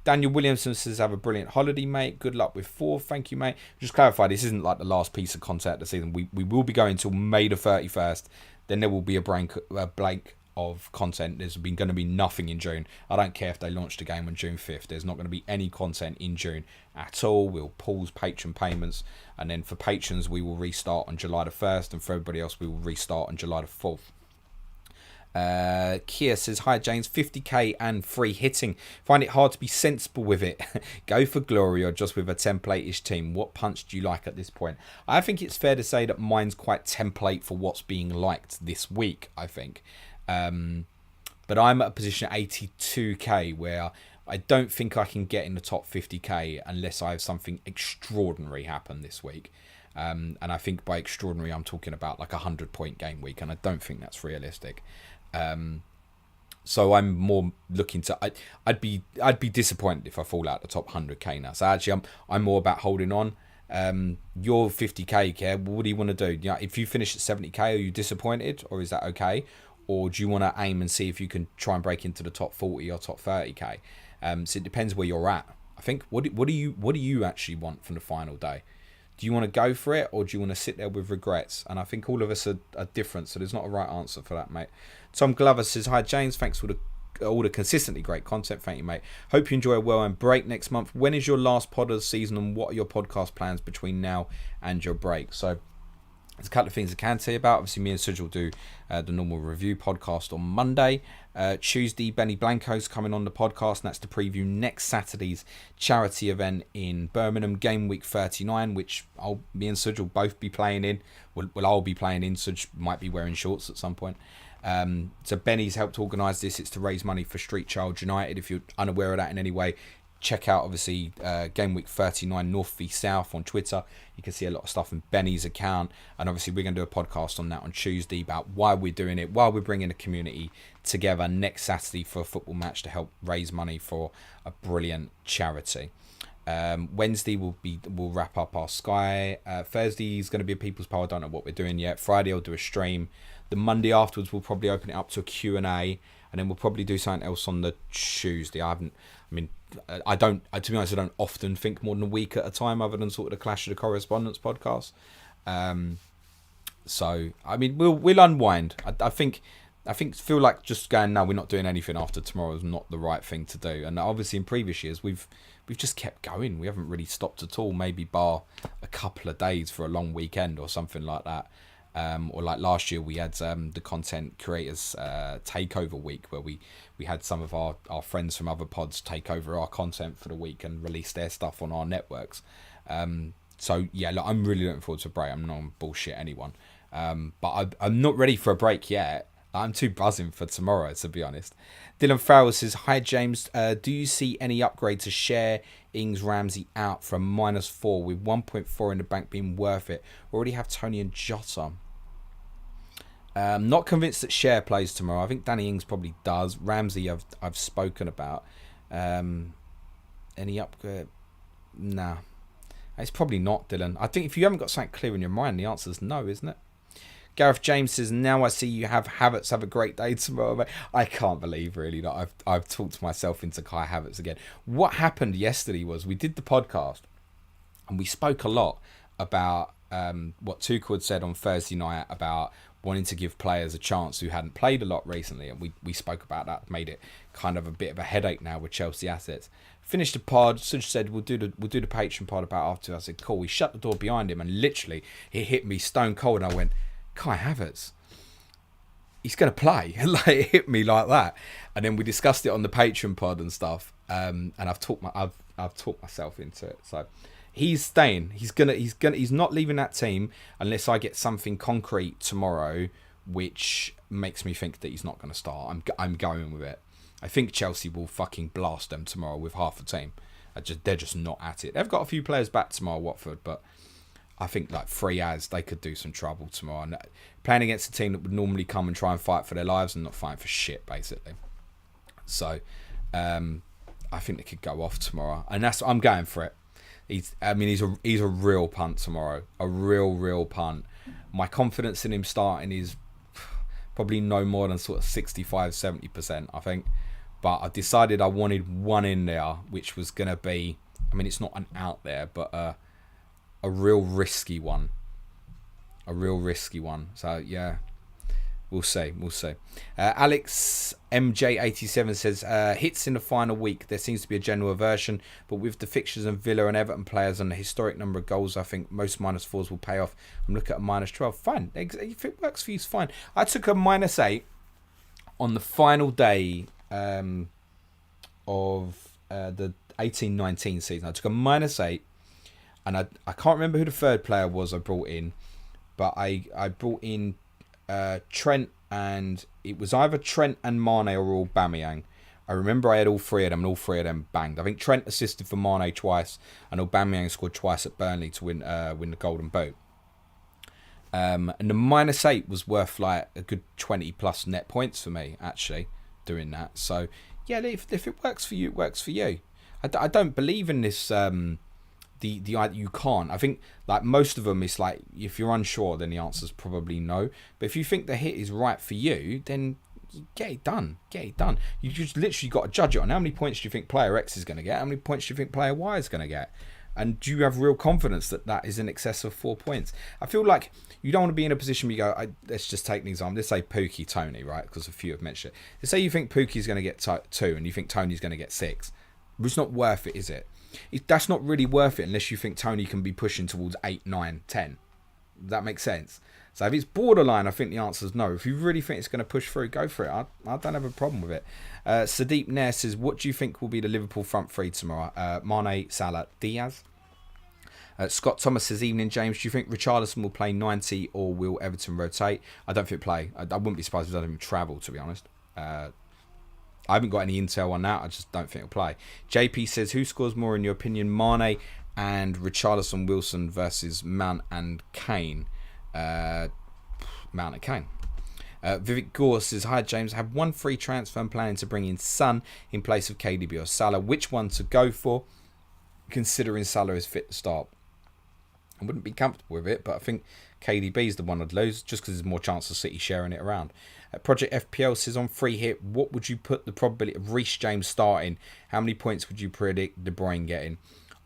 Daniel Williamson says, have a brilliant holiday, mate. Good luck with 4. Thank you, mate. Just clarify, this isn't like the last piece of content of the season. We will be going until May the 31st. Then there will be a blank of content. There's been going to be nothing in June. I don't care if they launched a game on June 5th. There's not going to be any content in June at all. We'll pause patron payments. And then for patrons, we will restart on July the 1st. And for everybody else, we will restart on July the 4th. Kia says, hi James, 50k and free hitting. Find it hard to be sensible with it. Go for glory or just with a template-ish team. What punch do you like at this point? I think it's fair to say that mine's quite template for what's being liked this week, I think. But I'm at a position at 82k where I don't think I can get in the top 50k unless I have something extraordinary happen this week. And I think by extraordinary, I'm talking about like a 100-point game week, and I don't think that's realistic. So I'm more looking to... I'd be disappointed if I fall out the top 100k now. So actually, I'm more about holding on. Your 50k, Kev, what do you want to do? You know, if you finish at 70k, are you disappointed, or is that okay? Or do you want to aim and see if you can try and break into the top 40 or top 30k? So it depends where you're at. I think. What do you actually want from the final day? Do you want to go for it, or do you want to sit there with regrets? And I think all of us are different, so there's not a right answer for that, mate. Tom Glover says, hi James, thanks for all the consistently great content. Thank you, mate. Hope you enjoy a well-earned break next month. When is your last pod of the season, and what are your podcast plans between now and your break? So there's a couple of things I can tell you about. Obviously, me and Suj will do the normal review podcast on Monday. Tuesday, Benny Blanco's coming on the podcast, and that's to preview next Saturday's charity event in Birmingham, Gameweek 39, which me and Suj will both be playing in. Well, I'll be playing in. Suj might be wearing shorts at some point. So Benny's helped organise this. It's to raise money for Street Child United. If you're unaware of that in any way, check out obviously Gameweek 39 North v South on Twitter. You can see a lot of stuff in Benny's account, and obviously we're going to do a podcast on that on Tuesday about why we're doing it, why we're bringing the community together next Saturday for a football match to help raise money for a brilliant charity. Wednesday we'll wrap up our Sky. Thursday is going to be a people's poll. I don't know what we're doing yet. Friday I'll do a stream. The Monday afterwards we'll probably open it up to a Q&A, and then we'll probably do something else on the Tuesday. To be honest, I don't often think more than a week at a time, other than sort of the Clash of the Correspondents podcast. We'll unwind. I feel like just going, no, we're not doing anything after tomorrow is not the right thing to do. And obviously in previous years we've just kept going. We haven't really stopped at all, maybe bar a couple of days for a long weekend or something like that. Or like last year we had the content creators takeover week, where we had some of our friends from other pods take over our content for the week and release their stuff on our networks. So yeah, look, I'm really looking forward to a break. I'm not gonna bullshit anyone, but I'm not ready for a break yet. I'm too buzzing for tomorrow, to be honest. Dylan Farrell says, hi James, do you see any upgrade to share Ings Ramsey out from -4 with 1.4 in the bank being worth it? Already have Tony and Jota. Not convinced that Share plays tomorrow. I think Danny Ings probably does. Ramsey I've spoken about. Any upgrade? Nah. It's probably not, Dylan. I think if you haven't got something clear in your mind, the answer is no, isn't it? Gareth James says, now I see you have Havertz. Have a great day tomorrow, mate. I can't believe really that I've talked myself into Kai Havertz again. What happened yesterday was we did the podcast and we spoke a lot about what Tuchel had said on Thursday night about wanting to give players a chance who hadn't played a lot recently, and we spoke about that, made it kind of a bit of a headache now with Chelsea assets. Finished the pod, Suj said we'll do the Patreon pod about after. I said cool. We shut the door behind him, and literally it hit me stone cold, and I went, Kai Havertz, he's going to play. Like, it hit me like that. And then we discussed it on the Patreon pod and stuff, and I've talked myself into it. So he's staying. He's not leaving that team unless I get something concrete tomorrow, which makes me think that he's not going to start. I'm going with it. I think Chelsea will fucking blast them tomorrow with half the team. They're just not at it. They've got a few players back tomorrow, Watford, but I think like 3 as they could do some trouble tomorrow. And playing against a team that would normally come and try and fight for their lives and not fight for shit, basically. So I think they could go off tomorrow, and I'm going for it. He's a real punt tomorrow, a real punt. My confidence in him starting is probably no more than sort of 65-70%, I think. But I decided I wanted one in there, which was going to be, I mean, it's not an out there, but a real risky one. So, yeah, we'll see. Alex MJ87 says, hits in the final week. There seems to be a general aversion, but with the fixtures and Villa and Everton players and the historic number of goals, I think most -4s will pay off. I'm looking at a -12. Fine. If it works for you, it's fine. I took a -8 on the final day of the 18-19 season. I took a -8, and I can't remember who the third player was I brought in, but I brought in Trent, and it was either Trent and Mane or Aubameyang. I remember I had all three of them, and all three of them banged. I think Trent assisted for Mane twice, and Aubameyang scored twice at Burnley to win the Golden Boot. And the -8 was worth like a good 20 plus net points for me, actually, doing that. So yeah, if it works for you, it works for you. I don't believe in this you can't. I think like most of them, it's like if you're unsure, then the answer's probably no. But if you think the hit is right for you, then get it done. You just literally got to judge it on how many points do you think player X is going to get, how many points do you think player Y is going to get, and do you have real confidence that is in excess of 4 points? I feel like you don't want to be in a position where you go, let's just take an example. Let's say Pookie Tony, right? Because a few have mentioned it. Let's say you think Pookie's going to get 2 and you think Tony's going to get 6. It's not worth it, is it? That's not really worth it unless you think Tony can be pushing towards 8, 9, 10. Does that make sense? So if it's borderline, I think the answer is no. If you really think it's going to push through, go for it. I don't have a problem with it. Sadiq Nair says, what do you think will be the Liverpool front three tomorrow? Mane, Salah, Diaz. Scott Thomas says, evening James, do you think Richarlison will play 90 or will Everton rotate? I don't think he'll play. I wouldn't be surprised if he doesn't even travel, to be honest. I haven't got any intel on that. I just don't think he'll play. JP says, who scores more in your opinion? Mane and Richarlison, Wilson versus Mount and Kane. Mount and Kane. Vivek Gore says, hi James, I have one free transfer and planning to bring in Son in place of KDB or Salah. Which one to go for, considering Salah is fit to start? I wouldn't be comfortable with it, but I think KDB is the one I'd lose just because there's more chance of City sharing it around. Project FPL says, on free hit, what would you put the probability of Reece James starting? How many points would you predict De Bruyne getting?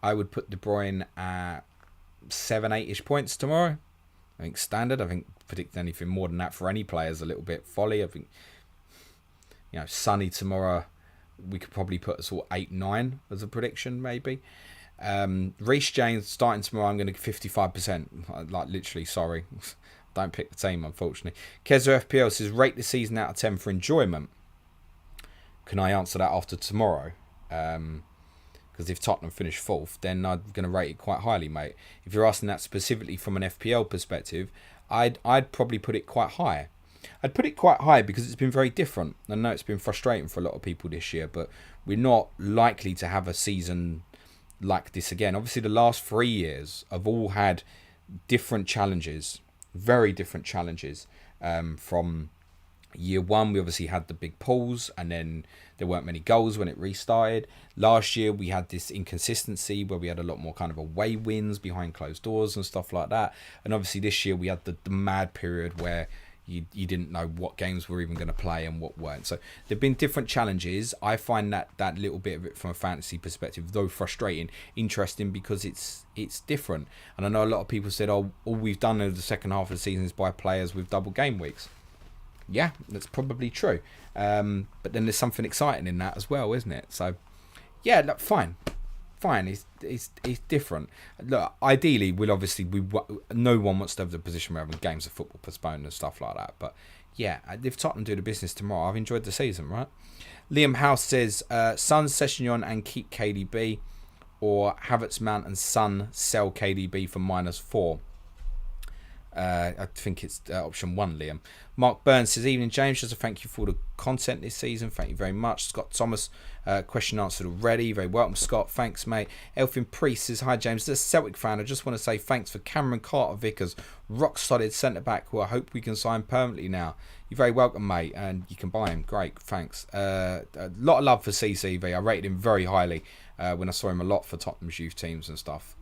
I would put De Bruyne at 7, 8-ish points tomorrow. I think standard. I think predict anything more than that for any player is a little bit folly. I think, Sonny tomorrow, we could probably put a sort of 8, 9 as a prediction, maybe. Reece James starting tomorrow, I'm going to 55%. Like, literally, sorry. Don't pick the team, unfortunately. Keza FPL says, rate the season out of 10 for enjoyment. Can I answer that after tomorrow? Because if Tottenham finish 4th, then I'm going to rate it quite highly, mate. If you're asking that specifically from an FPL perspective, I'd probably put it quite high. I'd put it quite high because it's been very different. I know it's been frustrating for a lot of people this year, but we're not likely to have a season like this again. Obviously, the last 3 years have all had different challenges, very different challenges. From year 1, we obviously had the big pulls, and then there weren't many goals when it restarted. Last year, we had this inconsistency where we had a lot more kind of away wins behind closed doors and stuff like that. And obviously, this year, we had the mad period where you didn't know what games were even going to play and what weren't. So there have been different challenges. I find that little bit of it from a fantasy perspective, though frustrating, interesting because it's different. And I know a lot of people said, all we've done over the second half of the season is buy players with double game weeks. Yeah, that's probably true. But then there's something exciting in that as well, isn't it? So yeah, look, fine. It's different. Look, ideally, no one wants to have the position where having games of football postponed and stuff like that. But yeah, if Tottenham do the business tomorrow, I've enjoyed the season, right? Liam House says, Son, Sessegnon and keep KDB, or Havertz, Mount and Son, sell KDB for -4. I think it's option 1, Liam. Mark Burns says, evening James, just a thank you for the content this season. Thank you very much. Scott Thomas, question answered already. Very welcome, Scott. Thanks, mate. Elfin Priest says, hi James, as a Celtic fan, I just want to say thanks for Cameron Carter-Vickers, rock solid centre back who I hope we can sign permanently now. You're very welcome, mate, and you can buy him. Great, thanks. A lot of love for CCV. I rated him very highly when I saw him a lot for Tottenham's youth teams and stuff.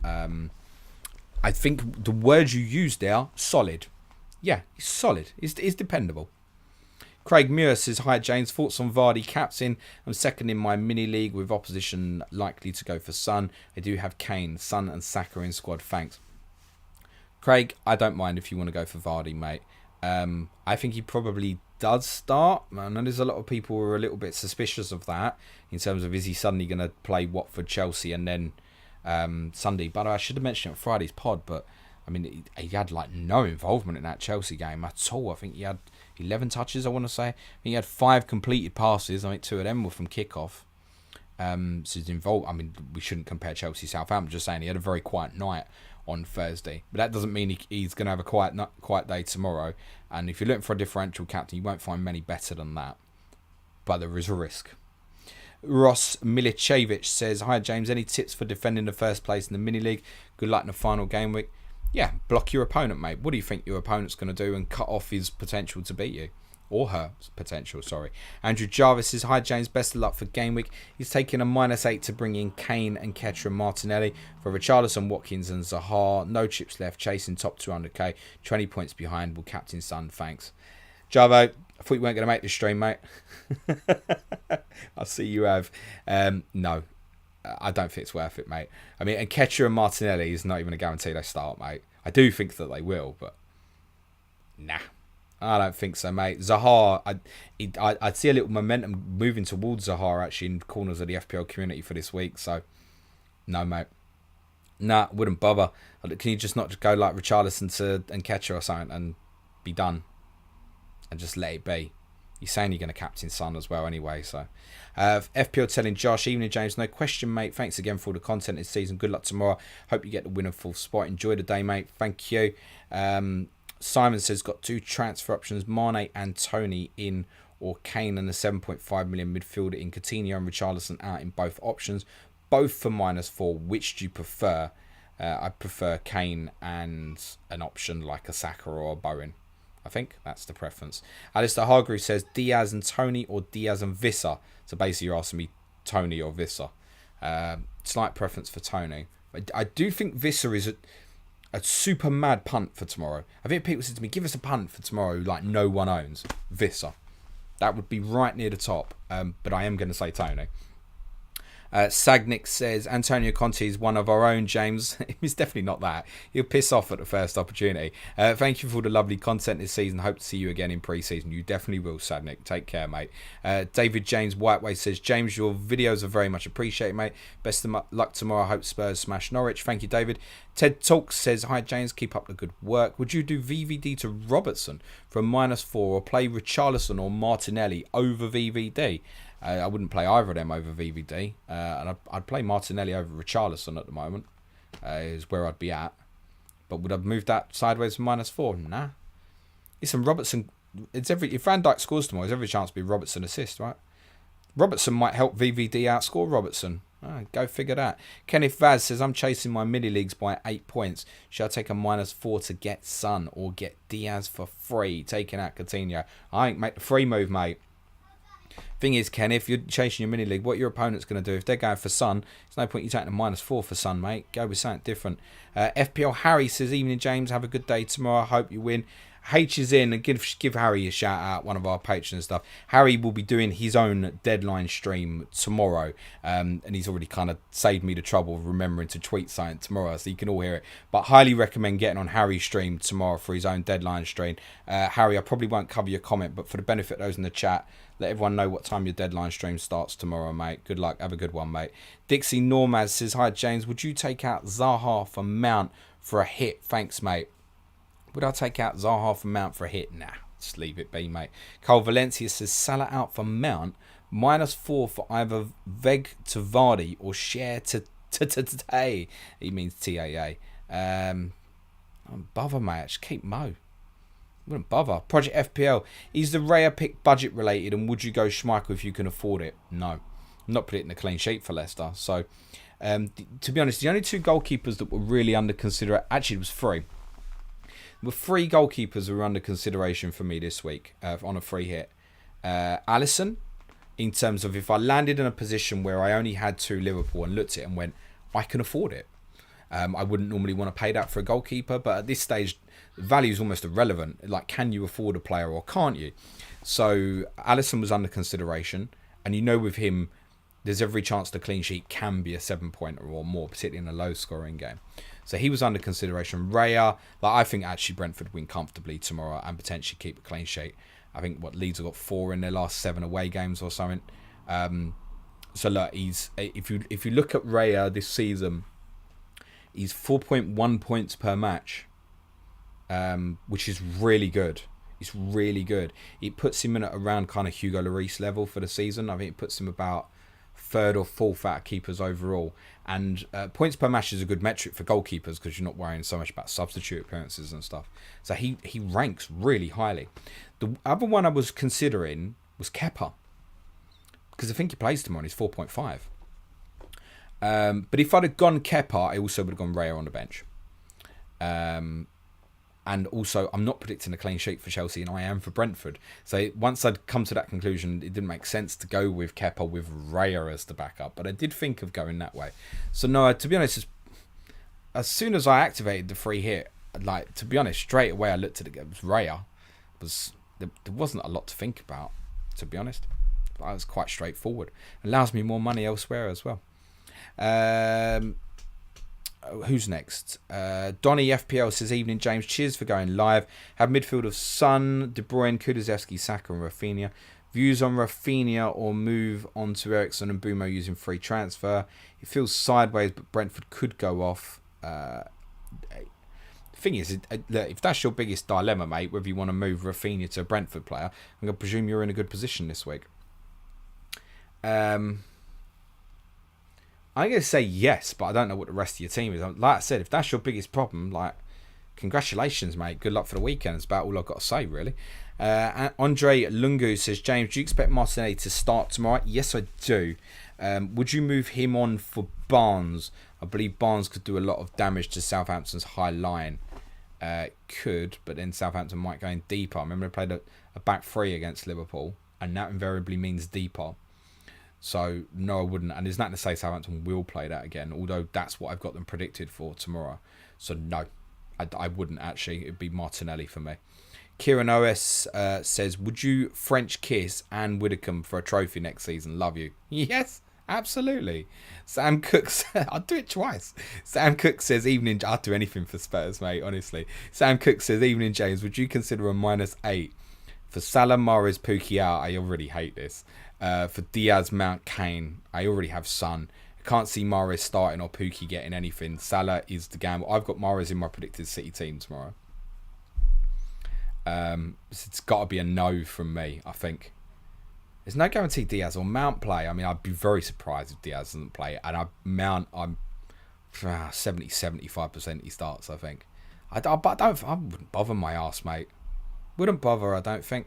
I think the words you used there, solid. Yeah, he's solid. He's dependable. Craig Muir says, hi James, thoughts on Vardy captain? I'm second in my mini league with opposition likely to go for Son. I do have Kane, Son and Saka in squad, thanks. Craig, I don't mind if you want to go for Vardy, mate. I think he probably does start. I know there's a lot of people who are a little bit suspicious of that in terms of is he suddenly going to play Watford, Chelsea and then Sunday. But I should have mentioned it on Friday's pod, but I mean he had like no involvement in that Chelsea game at all. I think he had 11 touches, I want to say. I think he had 5 completed passes. I think 2 of them were from kickoff. So he's involved. I mean, we shouldn't compare Chelsea Southampton, just saying he had a very quiet night on Thursday, but that doesn't mean he's going to have a quiet day tomorrow. And if you're looking for a differential captain, you won't find many better than that, but there is a risk. Ross Milicevic says, hi James, any tips for defending the first place in the mini league? Good luck in the final game week. Yeah, block your opponent, mate. What do you think your opponent's going to do and cut off his potential to beat you? Or her potential, sorry. Andrew Jarvis says, hi James, best of luck for game week. He's taking a -8 to bring in Kane and Ketra and Martinelli. For Richarlison, Watkins and Zaha, no chips left, chasing top 200k, 20 points behind, will captain Son, thanks. Javo, I thought you weren't going to make this stream, mate. I see you have. No, I don't think it's worth it, mate. I mean, and Ketra and Martinelli is not even a guarantee they start, mate. I do think that they will, but nah. I don't think so, mate. Zaha, I'd see a little momentum moving towards Zaha actually in corners of the FPL community for this week. So, no, mate. Nah, wouldn't bother. Can you just not just go like Richarlison and Ketcher or something and be done? And just let it be. You're saying you're going to captain Son as well anyway. So, FPL telling Josh, evening James, no question, mate. Thanks again for all the content this season. Good luck tomorrow. Hope you get the winner full spot. Enjoy the day, mate. Thank you. Simon says, got 2 transfer options, Mane and Tony in, or Kane and a 7.5 million midfielder in. Coutinho and Richarlison out in both options, both for -4. Which do you prefer? I prefer Kane and an option like a Saka or a Bowen. I think that's the preference. Alistair Hargreaves says, Diaz and Tony or Diaz and Visser. So basically you're asking me Tony or Visser. Slight preference for Tony. I do think Visser is a super mad punt for tomorrow. I think people said to me, give us a punt for tomorrow like no one owns. Visser. That would be right near the top. But I am going to say Tony. Sagnick says, Antonio Conte is one of our own, James. He's definitely not that. He'll piss off at the first opportunity. Thank you for all the lovely content this season. Hope to see you again in pre-season. You definitely will, Sagnick. Take care, mate. David James Whiteway says, James, your videos are very much appreciated, mate. Best of luck tomorrow. Hope Spurs smash Norwich. Thank you, David. Ted Talks says, hi, James. Keep up the good work. Would you do VVD to Robertson from -4 or play Richarlison or Martinelli over VVD? I wouldn't play either of them over VVD. And I'd play Martinelli over Richarlison at the moment. Is where I'd be at. But would I move that sideways from -4? Nah. Listen, Robertson, if Van Dijk scores tomorrow, there's every chance to be Robertson assist, right? Robertson might help VVD outscore Robertson. Go figure that. Kenneth Vaz says, I'm chasing my mini leagues by 8 points. Shall I take a -4 to get Son or get Diaz for free? Taking out Coutinho. I ain't make the free move, mate. Thing is, Ken, if you're chasing your mini league, what your opponent's going to do, if they're going for Son, there's no point you taking a -4 for Son, mate. Go with something different. FPL Harry says, evening, James. Have a good day tomorrow. Hope you win. H is in, and give Harry a shout out, one of our patrons and stuff. Harry will be doing his own deadline stream tomorrow, and he's already kind of saved me the trouble of remembering to tweet something tomorrow, so you can all hear it. But highly recommend getting on Harry's stream tomorrow for his own deadline stream. Harry, I probably won't cover your comment, but for the benefit of those in the chat, let everyone know what time your deadline stream starts tomorrow, mate. Good luck. Have a good one, mate. Dixie Normaz says, hi, James. Would you take out Zaha for Mount for a hit? Thanks, mate. Would I take out Zaha for Mount for a hit? Nah, just leave it be, mate. Carl Valencia says, Salah out for Mount, -4 for either Veg to Vardy or Share to Tay. He means TAA. Don't bother, mate. Just keep Mo. Wouldn't bother. Project FPL. Is the Raya pick budget related, and would you go Schmeichel if you can afford it? No. I'm not predicting a clean sheet for Leicester. So, to be honest, the only 2 goalkeepers that were really under consideration, actually it was 3. There were 3 goalkeepers who were under consideration for me this week on a free hit. Alisson, in terms of if I landed in a position where I only had 2 Liverpool and looked at it and went, I can afford it. I wouldn't normally want to pay that for a goalkeeper, but at this stage, the value is almost irrelevant. Like, can you afford a player or can't you? So, Alisson was under consideration, and you know with him, there's every chance the clean sheet can be a 7-pointer or more, particularly in a low-scoring game. So, he was under consideration. Raya, I think actually Brentford win comfortably tomorrow and potentially keep a clean sheet. I think Leeds have got 4 in their last 7 away games or something. So, look, if you look at Raya this season, he's 4.1 points per match, which is really good. It's really good. It puts him in at around kind of Hugo Lloris level for the season. I think it puts him about 3rd or 4th out of keepers overall. And points per match is a good metric for goalkeepers because you're not worrying so much about substitute appearances and stuff. So he ranks really highly. The other one I was considering was Kepa, because I think he plays tomorrow and he's 4.5. But if I'd have gone Kepa, I also would have gone Raya on the bench. And also, I'm not predicting a clean sheet for Chelsea, and I am for Brentford. So once I'd come to that conclusion, it didn't make sense to go with Kepa with Raya as the backup. But I did think of going that way. So no, to be honest, as soon as I activated the free hit, to be honest, straight away I looked at it. It was Raya. There wasn't a lot to think about, to be honest. That was quite straightforward. It allows me more money elsewhere as well. Who's next? Donny FPL says, evening James, cheers for going live. Have midfield of Son, De Bruyne, Kulusevski, Saka and Rafinha. Views on Rafinha or move on to Ericsson and Bumo using free transfer. It feels sideways, but Brentford could go off. The thing is, if that's your biggest dilemma, mate, whether you want to move Rafinha to a Brentford player, I'm going to presume you're in a good position this week. I'm going to say yes, but I don't know what the rest of your team is. Like I said, if that's your biggest problem, congratulations, mate. Good luck for the weekend. It's about all I've got to say, really. Andre Lungu says, James, do you expect Martinelli to start tomorrow? Yes, I do. Would you move him on for Barnes? I believe Barnes could do a lot of damage to Southampton's high line. Could, but then Southampton might go in deeper. I remember they played a back 3 against Liverpool, and that invariably means deeper. So, no, I wouldn't. And there's nothing to say Southampton will play that again, although that's what I've got them predicted for tomorrow. So, no, I wouldn't actually. It'd be Martinelli for me. Kieran OS says, would you French kiss Anne Widdicombe for a trophy next season? Love you. Yes, absolutely. Sam Cook, I'll do it twice. Sam Cook says, evening, I'll do anything for Spurs, mate, honestly. Sam Cook says, evening, James, would you consider a -8 for Salah, Mahrez, Pukki out? I already hate this. For Diaz, Mount, Kane, I already have Son. I can't see Mahrez starting or Pukki getting anything. Salah is the gamble. I've got Mahrez in my predicted City team tomorrow. It's got to be a no from me, I think. There's no guarantee Diaz or Mount play. I mean, I'd be very surprised if Diaz doesn't play. And I'm 70-75% he starts, I think. I wouldn't bother my arse, mate. Wouldn't bother, I don't think.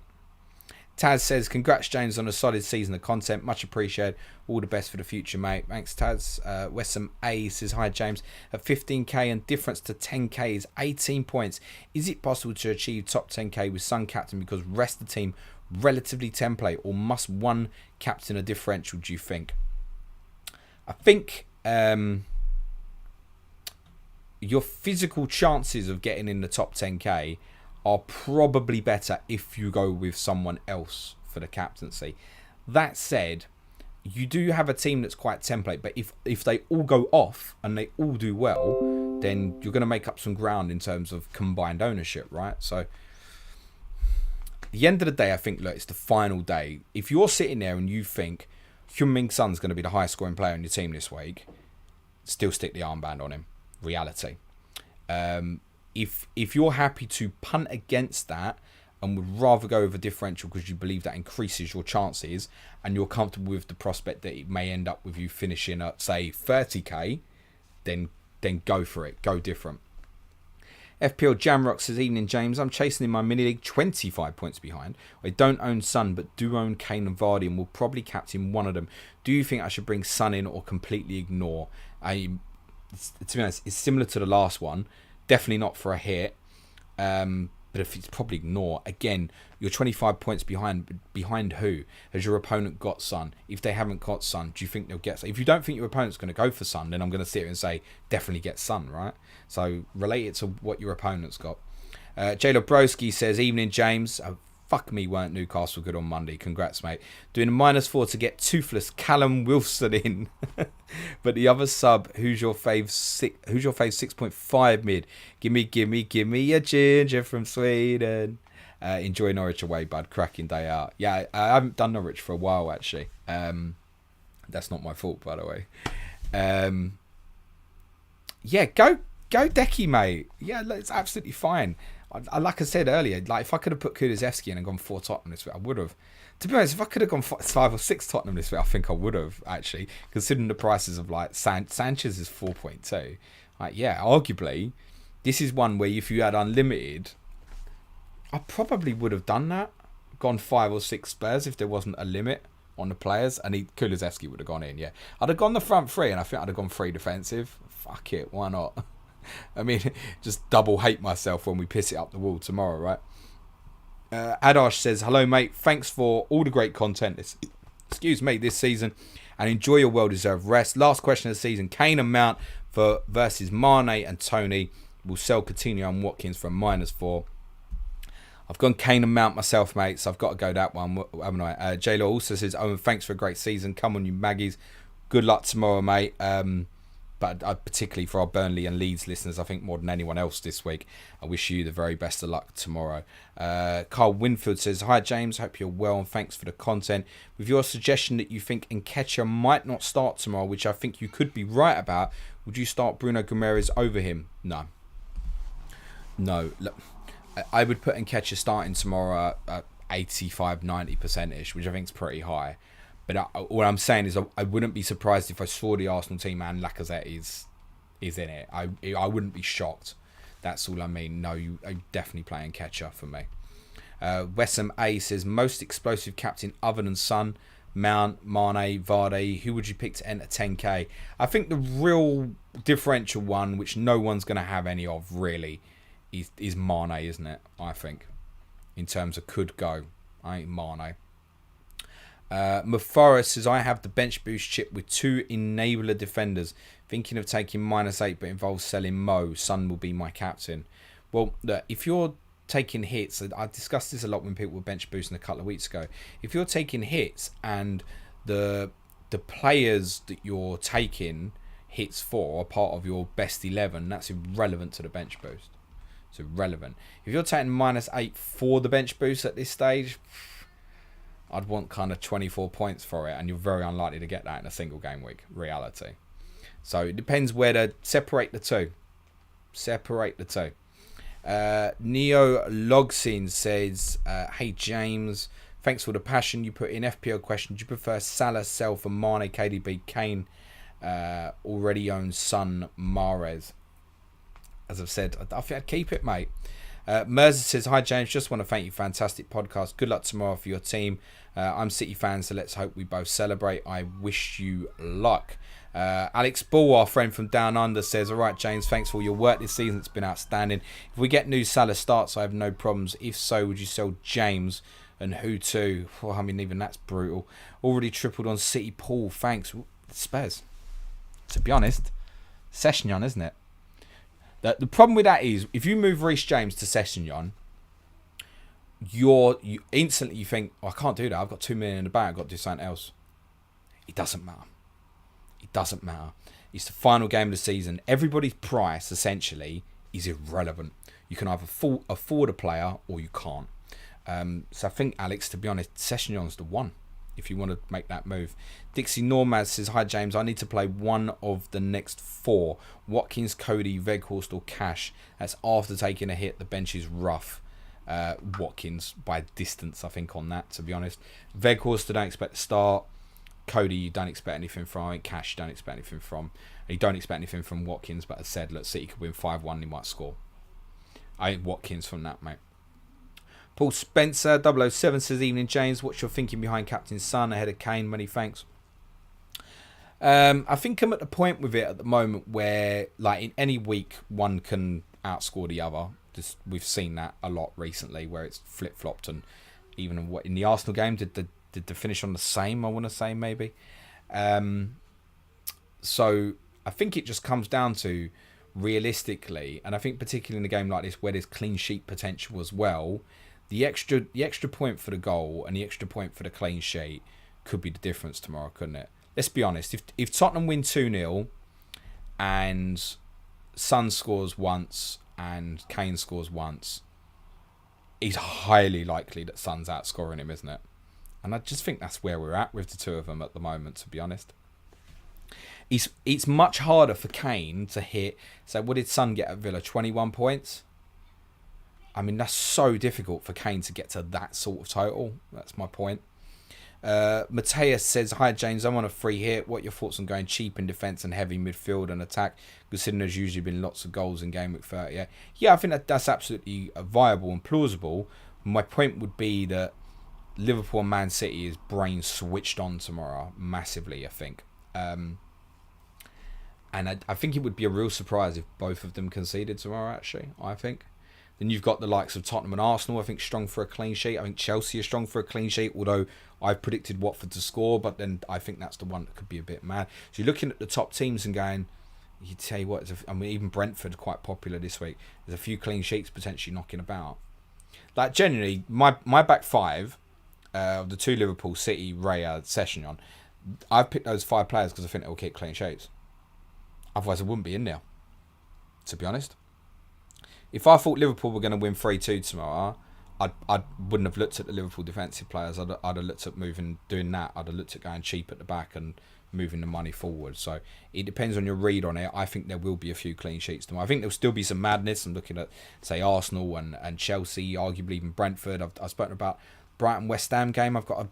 Taz says, congrats, James, on a solid season of content. Much appreciated. All the best for the future, mate. Thanks, Taz. Wesam A says, hi, James. At 15k and difference to 10k is 18 points. Is it possible to achieve top 10k with Sun captain because rest of the team relatively template, or must one captain a differential, do you think? I think your physical chances of getting in the top 10k are probably better if you go with someone else for the captaincy. That said, you do have a team that's quite template, but if they all go off and they all do well, then you're going to make up some ground in terms of combined ownership, right? So, at the end of the day, I think, look, it's the final day. If you're sitting there and you think Heung-min Son's going to be the highest scoring player in your team this week, still stick the armband on him. Reality. If you're happy to punt against that and would rather go with a differential because you believe that increases your chances and you're comfortable with the prospect that it may end up with you finishing at, say, 30k, then go for it. Go different. FPL Jamrock says, evening James, I'm chasing in my mini league 25 points behind. I don't own Son but do own Kane and Vardy and will probably captain one of them. Do you think I should bring Son in or completely ignore? To be honest, it's similar to the last one. Definitely not for a hit. But if it's probably ignore, again, you're 25 points behind. Behind who? Has your opponent got Son? If they haven't got Son, do you think they'll get Son? If you don't think your opponent's going to go for Son, then I'm going to sit here and say, definitely get Son, right? So relate it to what your opponent's got. J-Lo Broski says, evening, James. Fuck me, weren't Newcastle good on Monday? Congrats, mate. Doing a -4 to get toothless Callum Wilson in. But the other sub, who's your fave 6.5 mid? Give me a ginger from Sweden. Enjoy Norwich away, bud. Cracking day out. Yeah, I haven't done Norwich for a while, actually. That's not my fault, by the way. Yeah, go Decky, mate. Yeah, it's absolutely fine. Like I said earlier, like if I could have put Kulusevski in and gone 4 Tottenham this week, I would have. To be honest, if I could have gone 5 or 6 Tottenham this week, I think I would have, actually. Considering the prices of, like, Sanchez is 4.2. Like, yeah, arguably, this is one where if you had unlimited, I probably would have done that. Gone 5 or 6 Spurs if there wasn't a limit on the players. And Kulusevski would have gone in, yeah. I'd have gone the front 3, and I think I'd have gone 3 defensive. Fuck it, why not? I mean, just double hate myself when we piss it up the wall tomorrow, right? Adash says, hello, mate. Thanks for all the great content this season, and enjoy your well-deserved rest. Last question of the season. Kane and Mount versus Mane and Tony. Will sell Coutinho and Watkins for a -4. I've gone Kane and Mount myself, mate, so I've got to go that one, haven't I? J-Lo also says, Owen, thanks for a great season. Come on, you Maggies. Good luck tomorrow, mate. But particularly for our Burnley and Leeds listeners, I think more than anyone else this week, I wish you the very best of luck tomorrow. Carl Winfield says, hi James, hope you're well and thanks for the content. With your suggestion that you think Nketiah might not start tomorrow, which I think you could be right about, would you start Bruno Guimaraes over him? No. Look, I would put Nketiah starting tomorrow at 85-90%ish, which I think is pretty high. But what I'm saying is I wouldn't be surprised if I saw the Arsenal team and Lacazette is in it. I wouldn't be shocked. That's all I mean. No, I'm definitely playing Nketiah for me. Wessam A says, most explosive captain other than Son, Mount, Mane, Vardy. Who would you pick to enter 10k? I think the real differential one, which no one's going to have any of really, is Mane, isn't it? I think. In terms of could go. I think Mane. Mufara says, I have the bench boost chip with 2 enabler defenders. Thinking of taking -8 but involves selling Mo. Son will be my captain. Well, look, if you're taking hits, I discussed this a lot when people were bench boosting a couple of weeks ago. If you're taking hits and the players that you're taking hits for are part of your best 11, that's irrelevant to the bench boost. It's irrelevant. If you're taking -8 for the bench boost at this stage, I'd want kind of 24 points for it, and you're very unlikely to get that in a single game week, reality. So it depends where to separate the two. Neo Logsin says, hey James, thanks for the passion you put in. FPL question, do you prefer Salah, Sell for Mane, KDB, Kane, already owns Son, Mahrez? As I've said, I think I'd keep it, mate. Merza says, hi James, just want to thank you, fantastic podcast. Good luck tomorrow for your team. I'm City fan, so let's hope we both celebrate. I wish you luck. Alex Ball, our friend from Down Under, says, alright James, thanks for all your work this season, it's been outstanding. If we get new Salah starts, I have no problems. If so, would you sell James, and who to? Well, I mean, even that's brutal. Already tripled on City. Paul, thanks. Spurs, to be honest, Sessegnon, isn't it? The problem with that is, if you move Reece James to Sessegnon, you instantly think, oh, I can't do that. I've got 2 million in the bank. I've got to do something else. It doesn't matter. It's the final game of the season. Everybody's price, essentially, is irrelevant. You can either afford a player or you can't. So I think, Alex, to be honest, Sessegnon's the one if you want to make that move. Dixie Normaz says, hi James, I need to play one of the next 4. Watkins, Cody, Veghorst or Cash. That's after taking a hit. The bench is rough. Watkins by distance, I think, on that, to be honest. Veghorst, I don't expect to start. Cody, you don't expect anything from. Cash, you don't expect anything from. You don't expect anything from Watkins, but as I said, look, City could win 5-1, he might score. Watkins from that, mate. Paul Spencer 007 says, evening James, what's your thinking behind Captain Son ahead of Kane? Many thanks. I think I'm at the point with it at the moment where, like, in any week, one can outscore the other. We've seen that a lot recently, where it's flip flopped, and even in the Arsenal game, did the finish on the same? I want to say maybe. So I think it just comes down to realistically, and I think particularly in a game like this where there's clean sheet potential as well, the extra point for the goal and the extra point for the clean sheet could be the difference tomorrow, couldn't it? Let's be honest. If Tottenham win 2-0 and Son scores once and Kane scores once, it's highly likely that Son's outscoring him, isn't it? And I just think that's where we're at with the two of them at the moment, to be honest. It's much harder for Kane to hit. So what did Son get at Villa? 21 points? I mean, that's so difficult for Kane to get to that sort of total. That's my point. Mateus says, hi James, I'm on a free hit. What are your thoughts on going cheap in defence and heavy midfield and attack, considering there's usually been lots of goals in Gameweek 38? Yeah, I think that's absolutely viable and plausible. My point would be that Liverpool and Man City is brain switched on tomorrow massively, I think. And I think it would be a real surprise if both of them conceded tomorrow, actually, I think. Then you've got the likes of Tottenham and Arsenal, I think, strong for a clean sheet. I think Chelsea is strong for a clean sheet, although I've predicted Watford to score, but then I think that's the one that could be a bit mad. So you're looking at the top teams and going, you tell you what, even Brentford quite popular this week. There's a few clean sheets potentially knocking about. Like, generally, my back five, the two Liverpool, City, Raya, Sessegnon, I've picked those 5 players because I think they'll keep clean sheets. Otherwise, I wouldn't be in there, to be honest. If I thought Liverpool were going to win 3-2 tomorrow, I wouldn't have looked at the Liverpool defensive players. I'd have looked at doing that. I'd have looked at going cheap at the back and moving the money forward. So it depends on your read on it. I think there will be a few clean sheets tomorrow. I think there'll still be some madness. I'm looking at, say, Arsenal and Chelsea, arguably even Brentford. I've spoken about Brighton West Ham game. I've got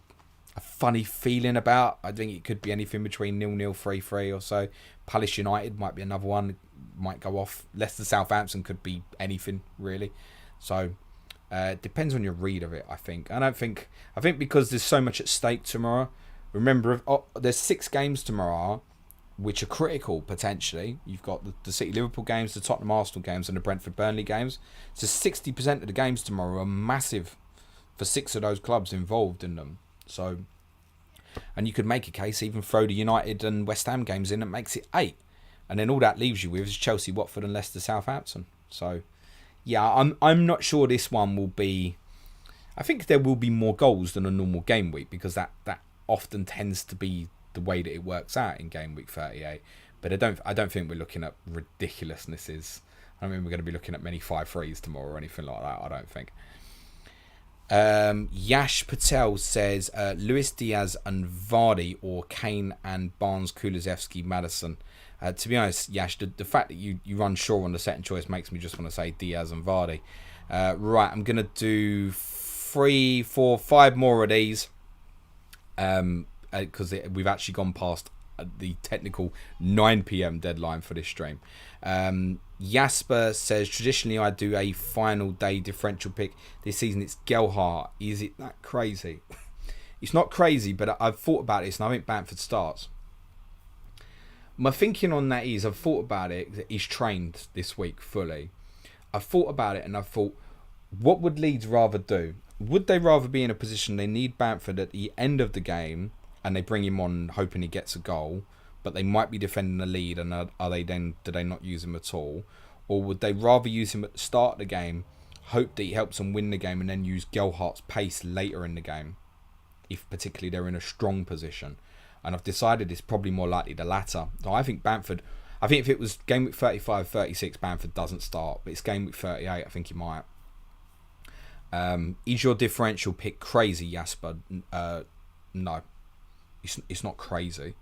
a funny feeling about. I think it could be anything between 0-0, 3-3 or so. Palace United might be another one. Might go off. Leicester Southampton could be anything, really. So it depends on your read of it, I think. I think because there's so much at stake tomorrow. Remember, there's 6 games tomorrow which are critical, potentially. You've got the City Liverpool games, the Tottenham Arsenal games, and the Brentford Burnley games. So 60% of the games tomorrow are massive for 6 of those clubs involved in them. So, and you could make a case, even throw the United and West Ham games in, it makes it 8. And then all that leaves you with is Chelsea, Watford and Leicester Southampton. So, yeah, I'm not sure this one will be... I think there will be more goals than a normal game week, because that often tends to be the way that it works out in Game Week 38. But I don't think we're looking at ridiculousnesses. I don't mean we're going to be looking at many 5-3s tomorrow or anything like that, I don't think. Yash Patel says Luis Diaz and Vardy, or Kane and Barnes, Kulusevski, Maddison. To be honest, Yash, the fact that you run Shaw on the second choice makes me just want to say Diaz and Vardy. Right, I'm going to do 3, 4, 5 more of these. Because we've actually gone past the technical 9 PM deadline for this stream. Jasper says, traditionally I do a final day differential pick. This season it's Gelhardt. Is it that crazy? It's not crazy, but I've thought about this and I think Bamford starts. My thinking on that is, I've thought about it. He's trained this week fully. I've thought about it and I've thought, what would Leeds rather do? Would they rather be in a position they need Bamford at the end of the game and they bring him on hoping he gets a goal, but they might be defending the lead, and do they not use him at all? Or would they rather use him at the start of the game, hope that he helps them win the game, and then use Gelhardt's pace later in the game, if particularly they're in a strong position? And I've decided it's probably more likely the latter. So I think Bamford, if it was Game Week 35, 36, Bamford doesn't start, but it's Game Week 38, I think he might. Is your differential pick crazy, Jasper? No. It's not crazy,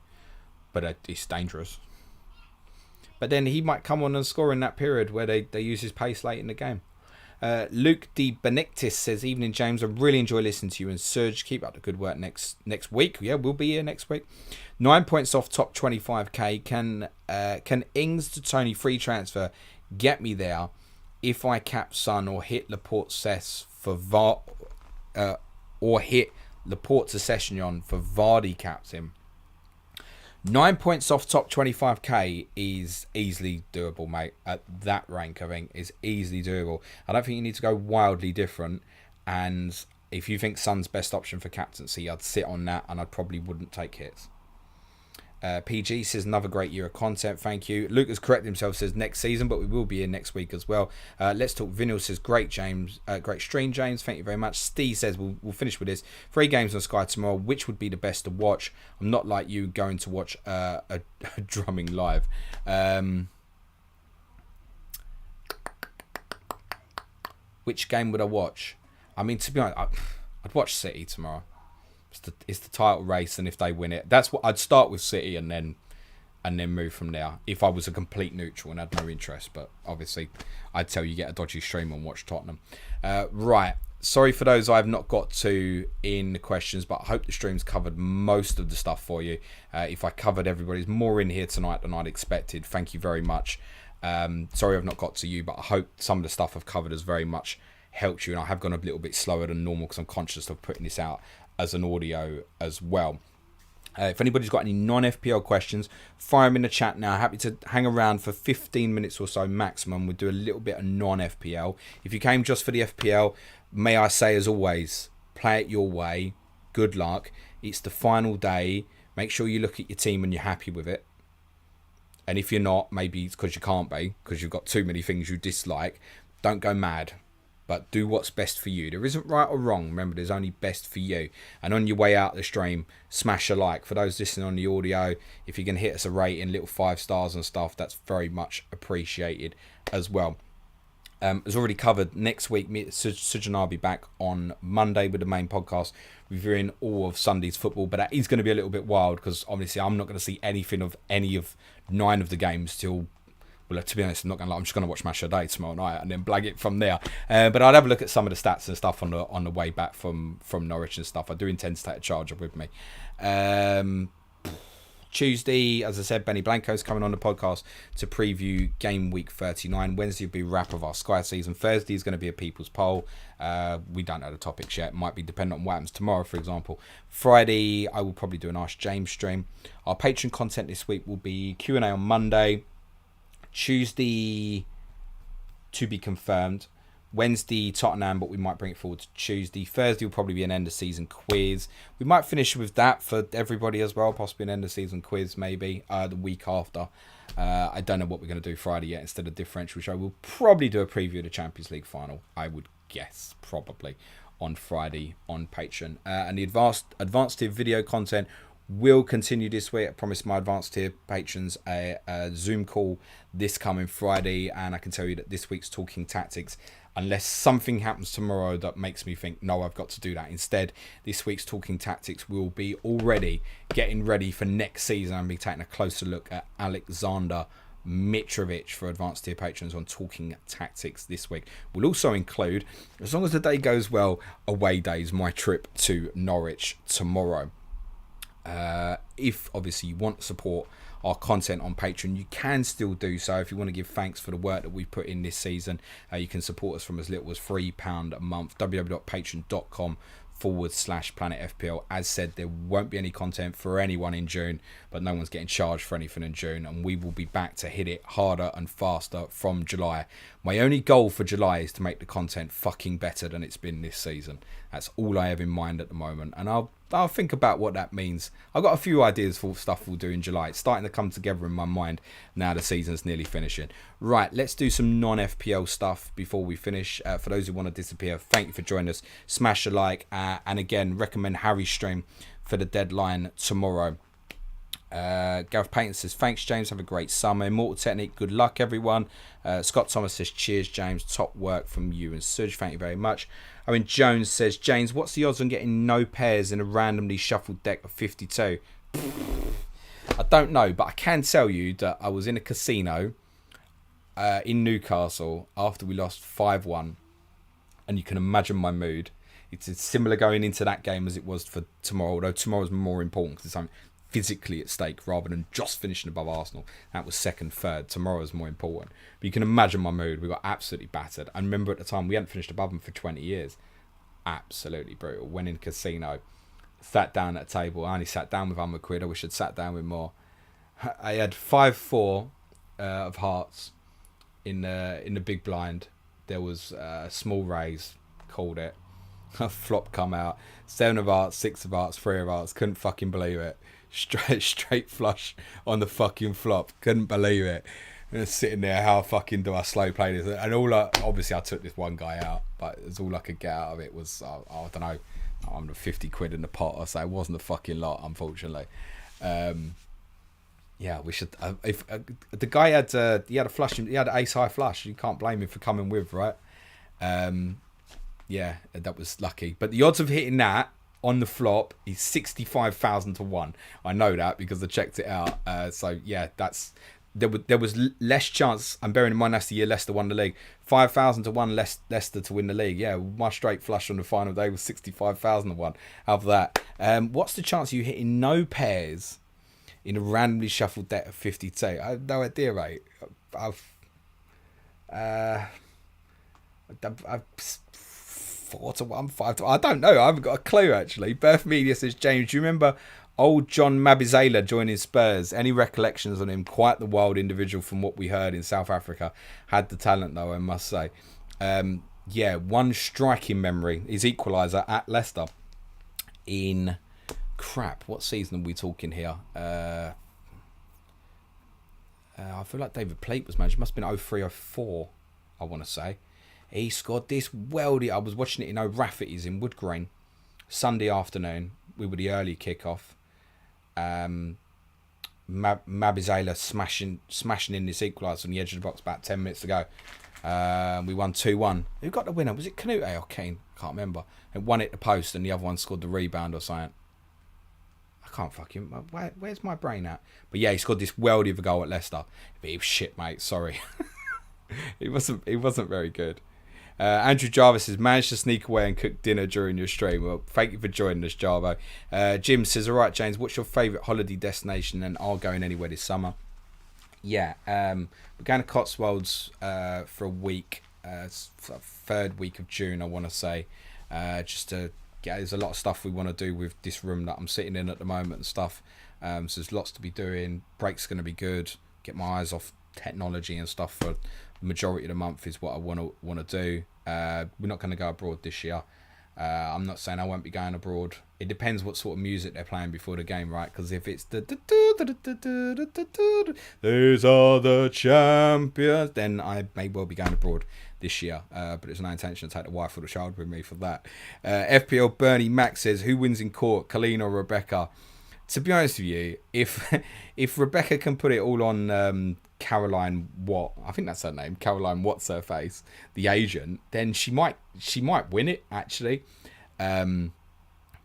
but it's dangerous. But then he might come on and score in that period where they use his pace late in the game. Luke D. Benedictis says, evening James, I really enjoy listening to you and Serge. Keep up the good work next week. Yeah, we'll be here next week. 9 points off top 25k. Can Ings to Tony free transfer get me there? if I cap Son or hit Laporte Cess for or hit Laporte to Sessegnon for Vardy caps him. 9 points off top 25k is easily doable, mate. At that rank, I think, is easily doable. I don't think you need to go wildly different. And if you think Son's best option for captaincy, I'd sit on that and I probably wouldn't take hits. PG says another great year of content, thank you. Luke has corrected himself, says next season, but we will be in next week as well. Let's Talk Vinyl says great James, great stream James, thank you very much. Steve says we'll finish with this. 3 games on Sky tomorrow, which would be the best to watch? I'm not like you going to watch a drumming live. Which game would I watch? I mean, to be honest, I'd watch City tomorrow. It's the title race, and if they win it, that's what I'd start with City, and then move from there. If I was a complete neutral and had no interest, but obviously I'd tell you get a dodgy stream and watch Tottenham. Right, sorry for those I've not got to in the questions, but I hope the stream's covered most of the stuff for you. If I covered everybody's more in here tonight than I'd expected, thank you very much. Sorry I've not got to you, but I hope some of the stuff I've covered has very much helped you, and I have gone a little bit slower than normal because I'm conscious of putting this out as an audio as well. If anybody's got any non-FPL questions, fire them in the chat now. Happy to hang around for 15 minutes or so maximum. We'll do a little bit of non-FPL. If you came just for the FPL, may I say as always, play it your way. Good luck. It's the final day. Make sure you look at your team and you're happy with it. And if you're not, maybe it's because you can't be, because you've got too many things you dislike. Don't go mad. But do what's best for you. There isn't right or wrong. Remember, there's only best for you. And on your way out the stream, smash a like. For those listening on the audio, if you can hit us a rating, little 5 stars and stuff, that's very much appreciated as well. As already covered, next week, Suj and I will be back on Monday with the main podcast, reviewing all of Sunday's football. But that is going to be a little bit wild because obviously I'm not going to see anything of any of 9 of the games till... Well, to be honest, I'm not going to lie. I'm just going to watch Match of the Day tomorrow night and then blag it from there. But I'd have a look at some of the stats and stuff on the way back from Norwich and stuff. I do intend to take a charger with me. Tuesday, as I said, Benny Blanco's coming on the podcast to preview Game Week 39. Wednesday will be a wrap of our Sky season. Thursday is going to be a people's poll. We don't know the topics yet. It might be dependent on what happens tomorrow, for example. Friday, I will probably do an Ask James stream. Our Patreon content this week will be Q&A on Monday. Tuesday to be confirmed. Wednesday Tottenham, but we might bring it forward to Tuesday. Thursday will probably be an end of season quiz. We might finish with that for everybody as well, possibly an end of season quiz maybe the week after. I don't know what we're going to do Friday yet instead of differential show. We'll probably do a preview of the Champions League final, I would guess, probably on Friday on Patreon. And the advanced tier video content will continue this week. I promised my advanced tier patrons a Zoom call this coming Friday, and I can tell you that this week's Talking Tactics, unless something happens tomorrow that makes me think, no, I've got to do that instead, this week's Talking Tactics will be already getting ready for next season. I'll be taking a closer look at Alexander Mitrovic for advanced tier patrons on Talking Tactics this week. We'll also include, as long as the day goes well, away days, my trip to Norwich tomorrow. If obviously you want to support our content on Patreon, you can still do so. If you want to give thanks for the work that we've put in this season, you can support us from as little as £3 a month. www.patreon.com/PlanetFPL. As said, there won't be any content for anyone in June, but no one's getting charged for anything in June, and we will be back to hit it harder and faster from July. My only goal for July is to make the content fucking better than it's been this season. That's all I have in mind at the moment, and I'll think about what that means. I've got a few ideas for stuff we'll do in July. It's starting to come together in my mind now the season's nearly finishing. Right, let's do some non-FPL stuff before we finish. For those who want to disappear, thank you for joining us. Smash a like, and again, recommend Harry's stream for the deadline tomorrow. Gareth Payton says, thanks James, have a great summer. Immortal Technique, good luck everyone. Scott Thomas says, cheers James, top work from you and Suj, thank you very much. Owen Jones says, James, what's the odds on getting no pairs in a randomly shuffled deck of 52? I don't know, but I can tell you that I was in a casino in Newcastle after we lost 5-1, and you can imagine my mood. It's similar going into that game as it was for tomorrow, although tomorrow's more important because it's only physically at stake rather than just finishing above Arsenal. That was second, third. Tomorrow's more important. But you can imagine my mood. We got absolutely battered. I remember at the time we hadn't finished above them for 20 years. Absolutely brutal. Went in casino, sat down at a table. I only sat down with £100. I wish I'd sat down with more. I had 5-4 of hearts in the big blind. There was a small raise, called it. A flop come out. 7 of hearts, 6 of hearts, 3 of hearts. Couldn't fucking believe it. Straight flush on the fucking flop. Couldn't believe it. And sitting there, how fucking do I slow play this? And obviously I took this one guy out, but it's all I could get out of it was, I don't know, I'm the 50 quid in the pot or so. It wasn't a fucking lot, unfortunately. Yeah, we should. If the guy had he had a flush, he had an ace high flush. You can't blame him for coming with, right? Yeah, that was lucky. But the odds of hitting that on the flop is 65,000 to 1. I know that because I checked it out. So yeah, there was less chance. I'm bearing in mind that's the year Leicester won the league. 5,000 to 1 Leicester to win the league. Yeah, my straight flush on the final day was 65,000 to 1. Out of that, what's the chance of you hitting no pairs in a randomly shuffled deck of 52? I have no idea, mate. I've 4 to 1, 5 to 1. I don't know. I haven't got a clue, actually. Birth Media says, James, do you remember old John Mabizela joining Spurs? Any recollections on him? Quite the wild individual from what we heard in South Africa. Had the talent, though, I must say. Yeah, one striking memory. His equaliser at Leicester in... Crap, what season are we talking here? I feel like David Plate was manager. It must have been 03-04, I want to say. He scored this weldy. I was watching it in O'Rafferty's in Wood Green. Sunday afternoon. We were the early kickoff. Mabizela smashing in this equaliser on the edge of the box about 10 minutes to go. We won 2-1. Who got the winner? Was it Canute or Keane? Can't remember. And one hit the post and the other one scored the rebound or something. I can't fucking... Where's my brain at? But yeah, he scored this weldy of a goal at Leicester. But he was shit, mate. Sorry. He wasn't very good. Andrew Jarvis has managed to sneak away and cook dinner during your stream. Well, thank you for joining us, Jarvo. Jim says, all right, James, what's your favourite holiday destination and are going anywhere this summer? Yeah, we're going to Cotswolds for a week. It's third week of June, I want to say. Just to get, there's a lot of stuff we want to do with this room that I'm sitting in at the moment and stuff. So there's lots to be doing. Break's going to be good. Get my eyes off technology and stuff for the majority of the month is what I want to do. We're not going to go abroad this year. I'm not saying I won't be going abroad. It depends what sort of music they're playing before the game, right? Because if it's these are the champions, then I may well be going abroad this year. But there's no intention to take the wife or the child with me for that. FPL Bernie Max says, who wins in court, Colleen or Rebecca? To be honest with you, if Rebecca can put it all on Caroline Watt, I think that's her name, Caroline Watt's her face, the agent, then she might win it, actually.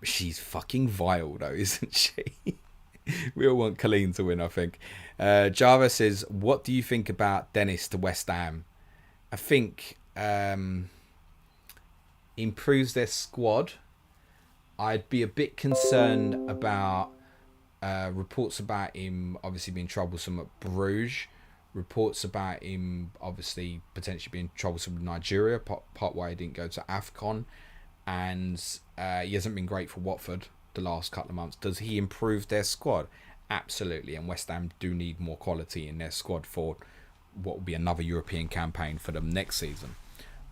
She's fucking vile, though, isn't she? We all want Colleen to win, I think. Java says, what do you think about Dennis to West Ham? I think improves their squad. I'd be a bit concerned about reports about him obviously being troublesome at Bruges. Reports about him obviously potentially being troublesome with Nigeria, part why he didn't go to AFCON. And he hasn't been great for Watford the last couple of months. Does he improve their squad? Absolutely. And West Ham do need more quality in their squad for what will be another European campaign for them next season.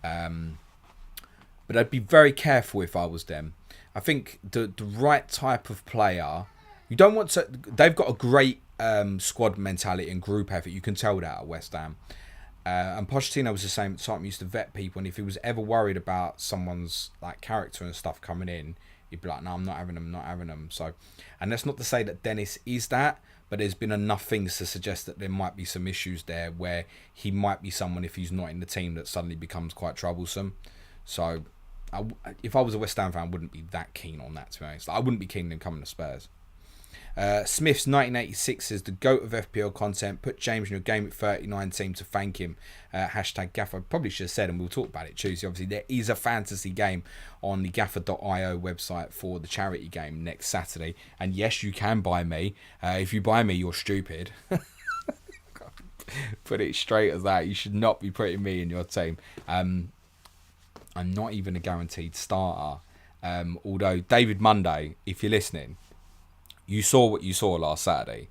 But I'd be very careful if I was them. I think the right type of player... You don't want to... They've got a great squad mentality and group effort. You can tell that at West Ham. And Pochettino was the same type. He used to vet people, and if he was ever worried about someone's like character and stuff coming in, he'd be like, no, I'm not having them. So, and that's not to say that Dennis is that, but there's been enough things to suggest that there might be some issues there where he might be someone, if he's not in the team, that suddenly becomes quite troublesome. So if I was a West Ham fan, I wouldn't be that keen on that, to be honest. I wouldn't be keen on him coming to Spurs. Smith's 1986 says the GOAT of FPL content. Put James in your Gameweek39 team to thank him. Hashtag Gaffer. Probably should have said, and we'll talk about it Tuesday. Obviously, there is a fantasy game on the Gaffer.io website for the charity game next Saturday. And yes, you can buy me. If you buy me, you're stupid. Put it straight as that. You should not be putting me in your team. I'm not even a guaranteed starter. Although David Monday, if you're listening, you saw what you saw last Saturday.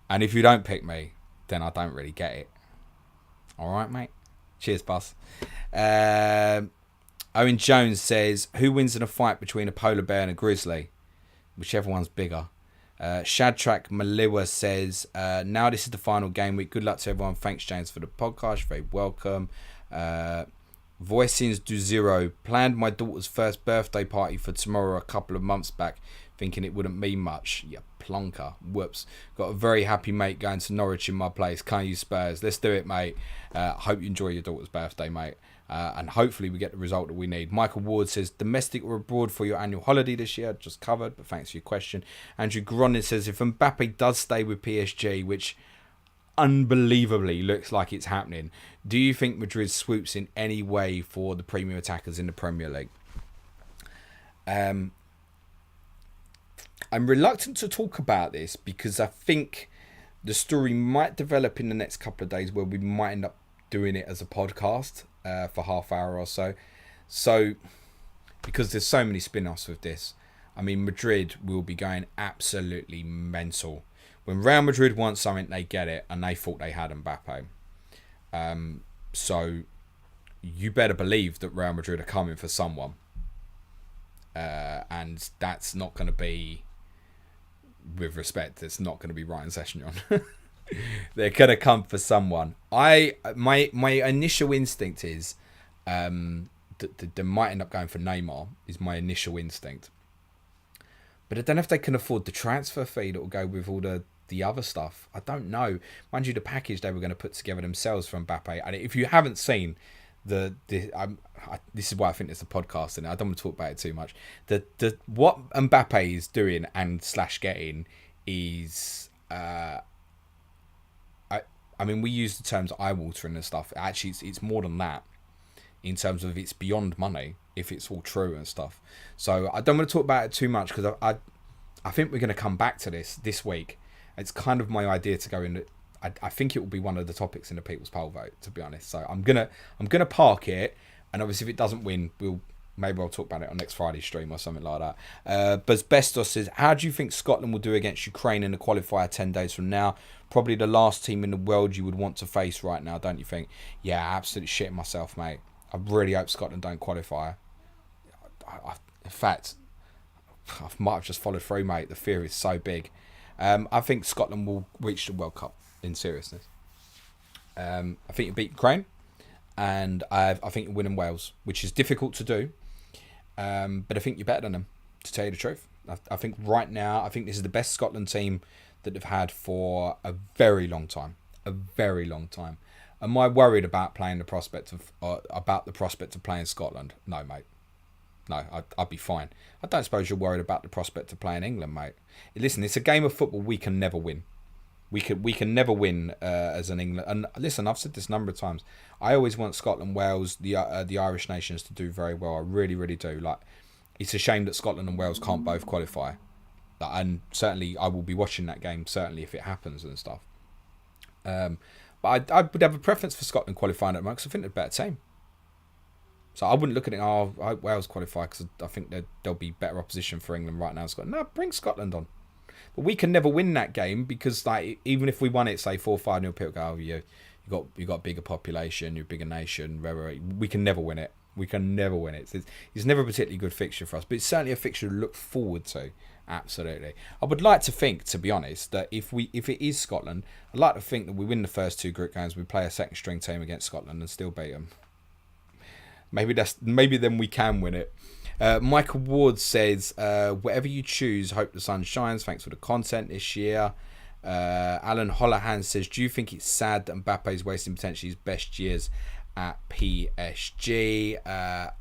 And if you don't pick me, then I don't really get it. All right, mate. Cheers, boss. Owen Jones says, who wins in a fight between a polar bear and a grizzly? Whichever one's bigger. Shadrach Maliwa says, now this is the final game week. Good luck to everyone. Thanks, James, for the podcast. Very welcome. Voicings do Zero. Planned my daughter's first birthday party for tomorrow a couple of months back, thinking it wouldn't mean much. Yeah, plonker. Whoops. Got a very happy mate going to Norwich in my place. Can't you Spurs? Let's do it, mate. Hope you enjoy your daughter's birthday, mate. And hopefully we get the result that we need. Michael Ward says, domestic or abroad for your annual holiday this year? Just covered, but thanks for your question. Andrew Gronin says, if Mbappe does stay with PSG, which unbelievably looks like it's happening, do you think Madrid swoops in any way for the premium attackers in the Premier League? I'm reluctant to talk about this because I think the story might develop in the next couple of days where we might end up doing it as a podcast for half hour or so. So, because there's so many spin-offs with this, I mean, Madrid will be going absolutely mental. When Real Madrid want something, they get it, and they thought they had Mbappe. So, you better believe that Real Madrid are coming for someone. And that's not going to be, with respect, it's not going to be Ryan Sessegnon. They're going to come for someone. My initial instinct is that they might end up going for Neymar, is my initial instinct. But I don't know if they can afford the transfer fee that will go with all the other stuff. I don't know. Mind you, the package they were going to put together themselves for Mbappe. And if you haven't seen this is why I think it's a podcast, and I don't want to talk about it too much. What Mbappe is doing and / getting is, I mean, we use the terms eye-watering and stuff. Actually, it's more than that in terms of it's beyond money if it's all true and stuff. So I don't want to talk about it too much because I think we're going to come back to this week. It's kind of my idea to go in. I think it will be one of the topics in the People's Poll vote, to be honest. So I'm gonna park it, and obviously if it doesn't win, maybe I'll talk about it on next Friday's stream or something like that. Bestos says, how do you think Scotland will do against Ukraine in the qualifier 10 days from now? Probably the last team in the world you would want to face right now, don't you think? Yeah, absolutely shitting myself, mate. I really hope Scotland don't qualify. In fact, I might have just followed through, mate. The fear is so big. I think Scotland will reach the World Cup, in seriousness. I think you beat Ukraine, and I think you win in Wales, which is difficult to do. But I think you're better than them, to tell you the truth. I think right now, I think this is the best Scotland team that they've had for a very long time. A very long time. Am I worried about playing the prospect of playing Scotland? No, mate. No, I'd be fine. I don't suppose you're worried about the prospect of playing England, mate. Listen, it's a game of football we can never win. We can never win as an England. And listen, I've said this a number of times. I always want Scotland, Wales, the Irish nations to do very well. I really, really do. Like, it's a shame that Scotland and Wales can't both qualify. And certainly, I will be watching that game. Certainly, if it happens and stuff. But I would have a preference for Scotland qualifying at the moment because I think they're a better team. So I wouldn't look at it, I hope Wales qualify because I think there'll be better opposition for England right now. Scotland. No, bring Scotland on. But we can never win that game because, like, even if we won it, say 4-5-0, people go, oh, you got a bigger population, you're a bigger nation. We can never win it. We can never win it. It's never a particularly good fixture for us, but it's certainly a fixture to look forward to. Absolutely. I would like to think, to be honest, that if it is Scotland, I'd like to think that we win the first two group games, we play a second string team against Scotland and still beat them. Maybe then we can win it. Michael Ward says, whatever you choose, hope the sun shines. Thanks for the content this year. Alan Holohan says, do you think it's sad that Mbappe is wasting potentially his best years at PSG?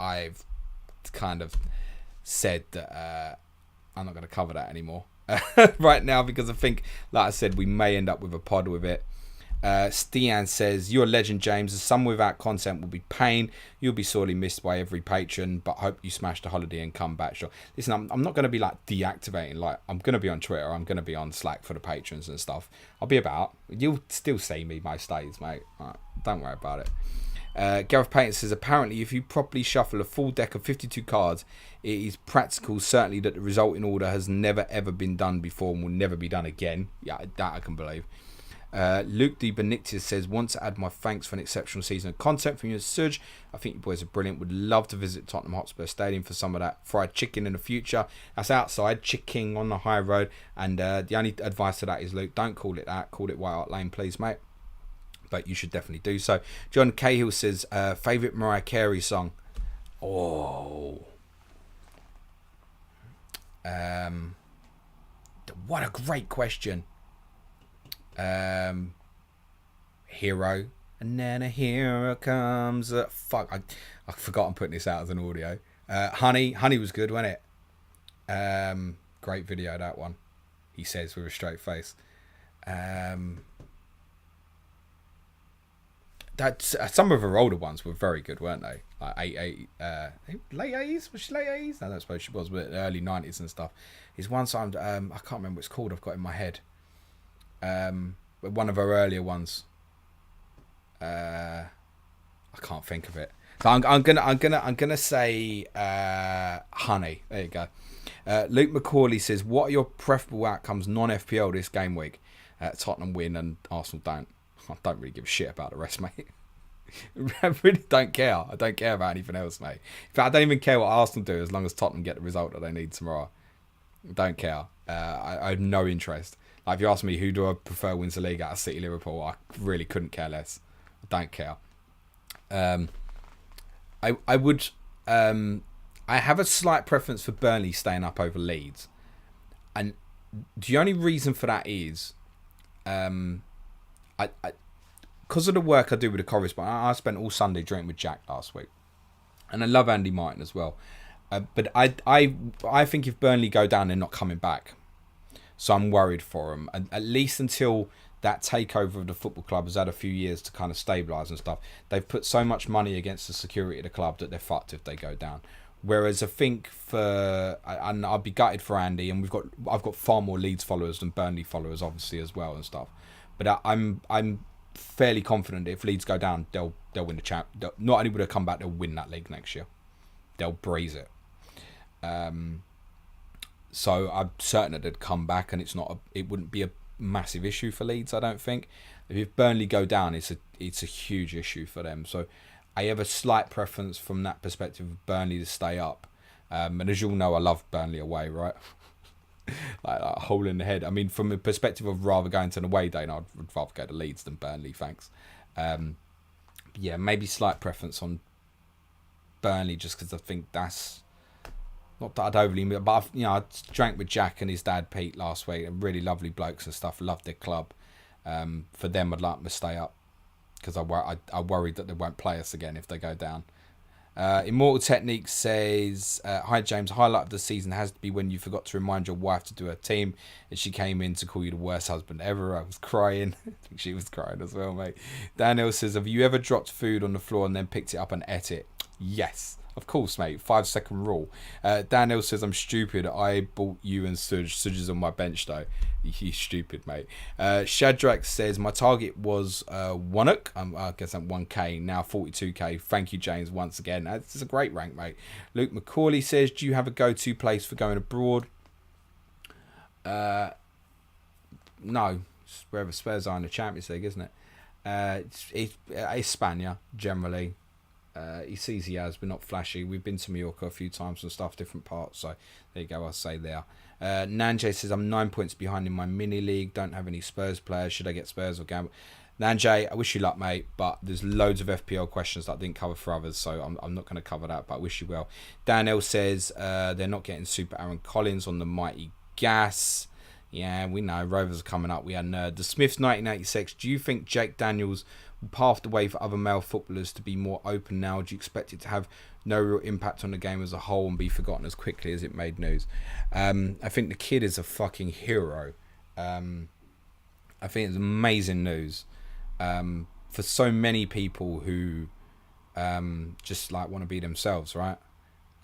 I've kind of said that I'm not going to cover that anymore. right now, because I think, like I said, we may end up with a pod with it. Stian says, "You're a legend, James. The summer without content will be pain. You'll be sorely missed by every patron, but hope you smash the holiday and come back." Sure. Listen, I'm not going to be like deactivating. Like, I'm going to be on Twitter. I'm going to be on Slack for the patrons and stuff. I'll be about. You'll still see me most days, mate. Right, don't worry about it. Gareth Payton says, apparently if you properly shuffle a full deck of 52 cards, it is practical certainly that the resulting order has never ever been done before and will never be done again. Yeah, that I can believe. Luke D. Benictis says, want to add my thanks for an exceptional season of content from you and Suj. I think you boys are brilliant. Would love to visit Tottenham Hotspur Stadium for some of that fried chicken in the future. That's outside, chicken on the high road. And the only advice to that is, Luke, don't call it that. Call it White Hart Lane, please, mate. But you should definitely do so. John Cahill says, favourite Mariah Carey song? Oh. What a great question. Hero. And then a hero comes. Fuck, I forgot I'm putting this out as an audio. Honey was good, wasn't it? Great video, that one. He says with a straight face. That's some of her older ones were very good, weren't they? Like late 80s? Was she late 80s? No, I don't suppose she was, but early 90s and stuff. Is one song, I can't remember what it's called. I've got it in my head. But one of her earlier ones. I can't think of it. So I'm gonna say Honey. There you go. Luke McCauley says, what are your preferable outcomes non-FPL this game week? Tottenham win and Arsenal don't. I don't really give a shit about the rest, mate. I really don't care. I don't care about anything else, mate. In fact, I don't even care what Arsenal do as long as Tottenham get the result that they need tomorrow. I don't care. I have no interest. Like, if you ask me who do I prefer wins the league out of City Liverpool, I really couldn't care less. I don't care. I would. I have a slight preference for Burnley staying up over Leeds, and the only reason for that is, because of the work I do with the correspondent, I spent all Sunday drinking with Jack last week, and I love Andy Martin as well. But I think if Burnley go down, they're not coming back. So I'm worried for them, at least until that takeover of the football club has had a few years to kind of stabilise and stuff. They've put so much money against the security of the club that they're fucked if they go down. Whereas I think and I'd be gutted for Andy, and I've got far more Leeds followers than Burnley followers, obviously, as well and stuff. But I'm fairly confident that if Leeds go down, they'll win the champ. Not only will they come back, they'll win that league next year. They'll breeze it. So I'm certain that they'd come back, and it wouldn't be a massive issue for Leeds, I don't think. If Burnley go down, it's a huge issue for them. So I have a slight preference from that perspective of Burnley to stay up. And as you all know, I love Burnley away, right? like a hole in the head. I mean, from a perspective of rather going to an away day, I'd rather go to Leeds than Burnley, thanks. Yeah, maybe slight preference on Burnley just because I think that's... Not that I'd overly... But, I drank with Jack and his dad, Pete, last week. Really lovely blokes and stuff. Loved their club. For them, I'd like them to stay up. Because I worried that they won't play us again if they go down. Immortal Technique says, hi James, highlight of the season has to be when you forgot to remind your wife to do her team and she came in to call you the worst husband ever. I was crying. I think she was crying as well, mate. Daniel says, have you ever dropped food on the floor and then picked it up and ate it? Yes, of course, mate. 5-second rule. Daniel says, I'm stupid. I bought you and Suj. Suj is on my bench, though. He's stupid, mate. Shadrach says, my target was 1k. I guess I'm 1k. Now 42k. Thank you, James, once again. That's a great rank, mate. Luke McCauley says, do you have a go-to place for going abroad? No. It's wherever Spurs are in the Champions League, isn't it? It's Spania, generally. It's easy as, but not flashy. We've been to Mallorca a few times and stuff, different parts. So there you go, I'll say there. Nanjay says, I'm 9 points behind in my mini league. Don't have any Spurs players. Should I get Spurs or gamble? Nanjay, I wish you luck, mate. But there's loads of FPL questions that I didn't cover for others, so I'm not going to cover that. But I wish you well. Daniel says they're not getting Super Aaron Collins on the mighty gas. Yeah, we know. Rovers are coming up. We had Nerd. The Smiths 1986. Do you think Jake Daniels will pave the way for other male footballers to be more open now? Do you expect it to have no real impact on the game as a whole and be forgotten as quickly as it made news? I think the kid is a fucking hero. I think it's amazing news for so many people who just like want to be themselves, right?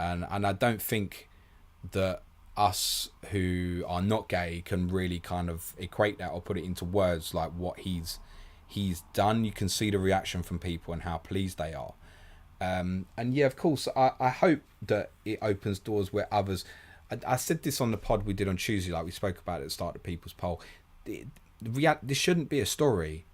And I don't think that us who are not gay can really kind of equate that or put it into words like what he's done. You can see the reaction from people and how pleased they are. And yeah, of course, I hope that it opens doors where others... I said this on the pod we did on Tuesday, like we spoke about at the start of People's Poll. This shouldn't be a story.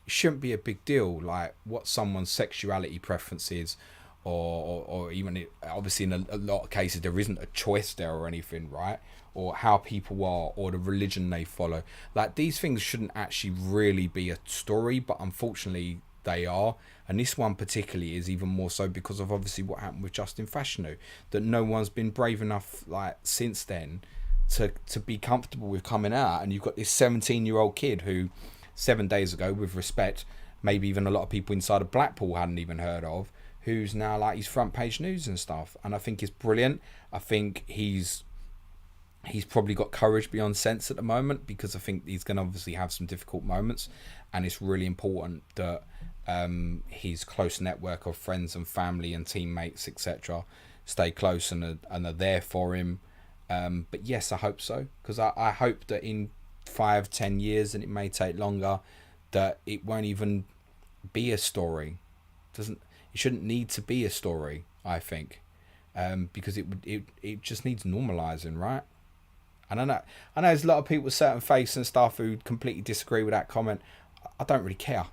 It shouldn't be a big deal, like what someone's sexuality preference is, or even, obviously in a lot of cases there isn't a choice there or anything, right? Or how people are, or the religion they follow. Like, these things shouldn't actually really be a story, but unfortunately they are. And this one particularly is even more so because of obviously what happened with Justin Fashanu, that no one's been brave enough, like, since then to be comfortable with coming out. And you've got this 17-year-old kid who 7 days ago, with respect, maybe even a lot of people inside of Blackpool hadn't even heard of, who's now like his front page news and stuff. And I think it's brilliant. I think he's probably got courage beyond sense at the moment, because I think he's going to obviously have some difficult moments, and it's really important that his close network of friends and family and teammates, etc., stay close and are there for him. But yes, I hope so, because I hope that in 5-10 years, and it may take longer, that it won't even be a story. It shouldn't need to be a story, I think, because it just needs normalizing, right? And I know there's a lot of people with certain faiths and stuff who completely disagree with that comment. I don't really care.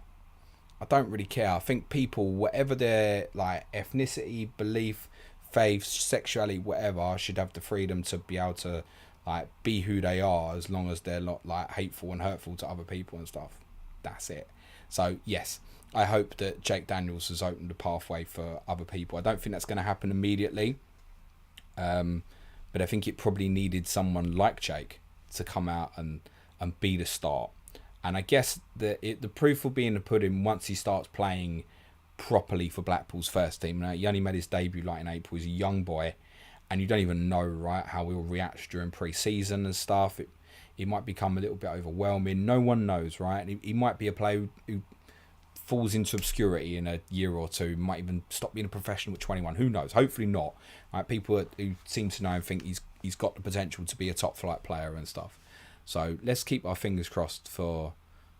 I think people, whatever their like ethnicity, belief, faith, sexuality, whatever, should have the freedom to be able to like be who they are, as long as they're not like hateful and hurtful to other people and stuff. That's it. So yes, I hope that Jake Daniels has opened a pathway for other people. I don't think that's going to happen immediately. But I think it probably needed someone like Jake to come out and be the start. And I guess the proof will be in the pudding once he starts playing properly for Blackpool's first team. Now, he only made his debut like in April. He's a young boy, and you don't even know, right, how he'll react during pre-season and stuff. It might become a little bit overwhelming. No one knows, right? He might be a player who falls into obscurity in a year or two, might even stop being a professional at 21. Who knows? Hopefully not. Right? People who seem to know and think he's got the potential to be a top flight player and stuff. So let's keep our fingers crossed for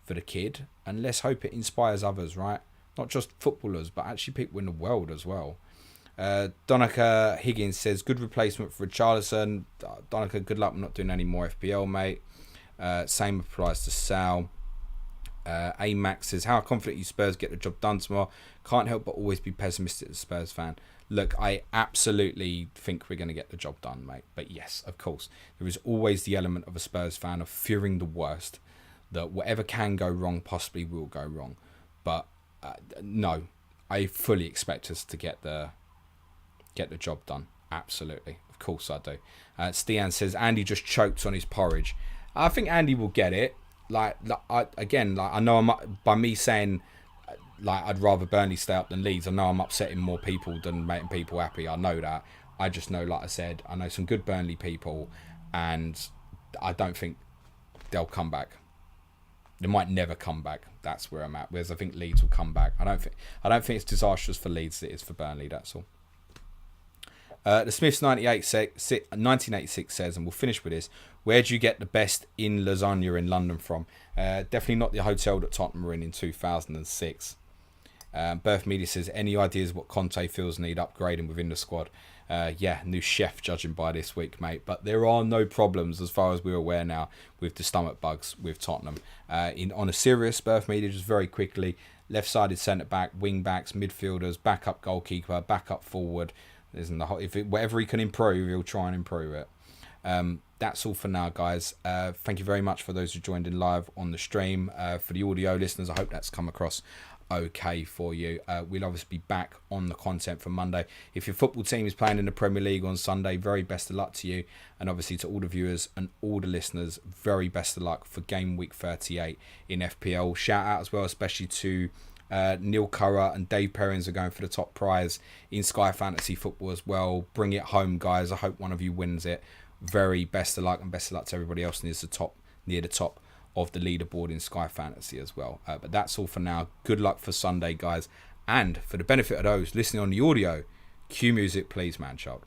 the kid, and let's hope it inspires others, right? Not just footballers, but actually people in the world as well. Donica Higgins says, good replacement for Richarlison. Donica, good luck not doing any more FPL, mate. Same applies to Sal. A-Max says, how confident you Spurs get the job done tomorrow? Can't help but always be pessimistic as a Spurs fan. Look, I absolutely think we're going to get the job done, mate. But yes, of course, there is always the element of a Spurs fan of fearing the worst, that whatever can go wrong possibly will go wrong. But no, I fully expect us to get the job done. Absolutely. Of course I do. Stian says, Andy just choked on his porridge. I think Andy will get it. I know by me saying like I'd rather Burnley stay up than Leeds, I know I'm upsetting more people than making people happy. I know that. I just know, like I said, I know some good Burnley people, and I don't think they'll come back. They might never come back. That's where I'm at. Whereas I think Leeds will come back. I don't think it's disastrous for Leeds. It is for Burnley. That's all. The Smiths 1986 says, and we'll finish with this, where do you get the best in lasagna in London from? Definitely not the hotel that Tottenham were in 2006. Birth Media says, any ideas what Conte feels need upgrading within the squad? New chef judging by this week, mate. But there are no problems, as far as we're aware now, with the stomach bugs with Tottenham. On a serious, Birth Media, just very quickly, left-sided centre-back, wing-backs, midfielders, backup goalkeeper, backup forward. Whatever he can improve, he'll try and improve it. that's all for now, guys. Thank you very much for those who joined in live on the stream. For the audio listeners, I hope that's come across okay for you. We'll obviously be back on the content for Monday. If your football team is playing in the Premier League on Sunday, very best of luck to you, and obviously to all the viewers and all the listeners, very best of luck for game week 38 in FPL. Shout out as well especially to Neil Curra and Dave Perrins are going for the top prize in Sky Fantasy Football as well. Bring it home, guys. I hope one of you wins it. Very best of luck, and best of luck to everybody else near the top of the leaderboard in Sky Fantasy as well. But that's all for now. Good luck for Sunday, guys. And for the benefit of those listening on the audio, cue music, please, man child.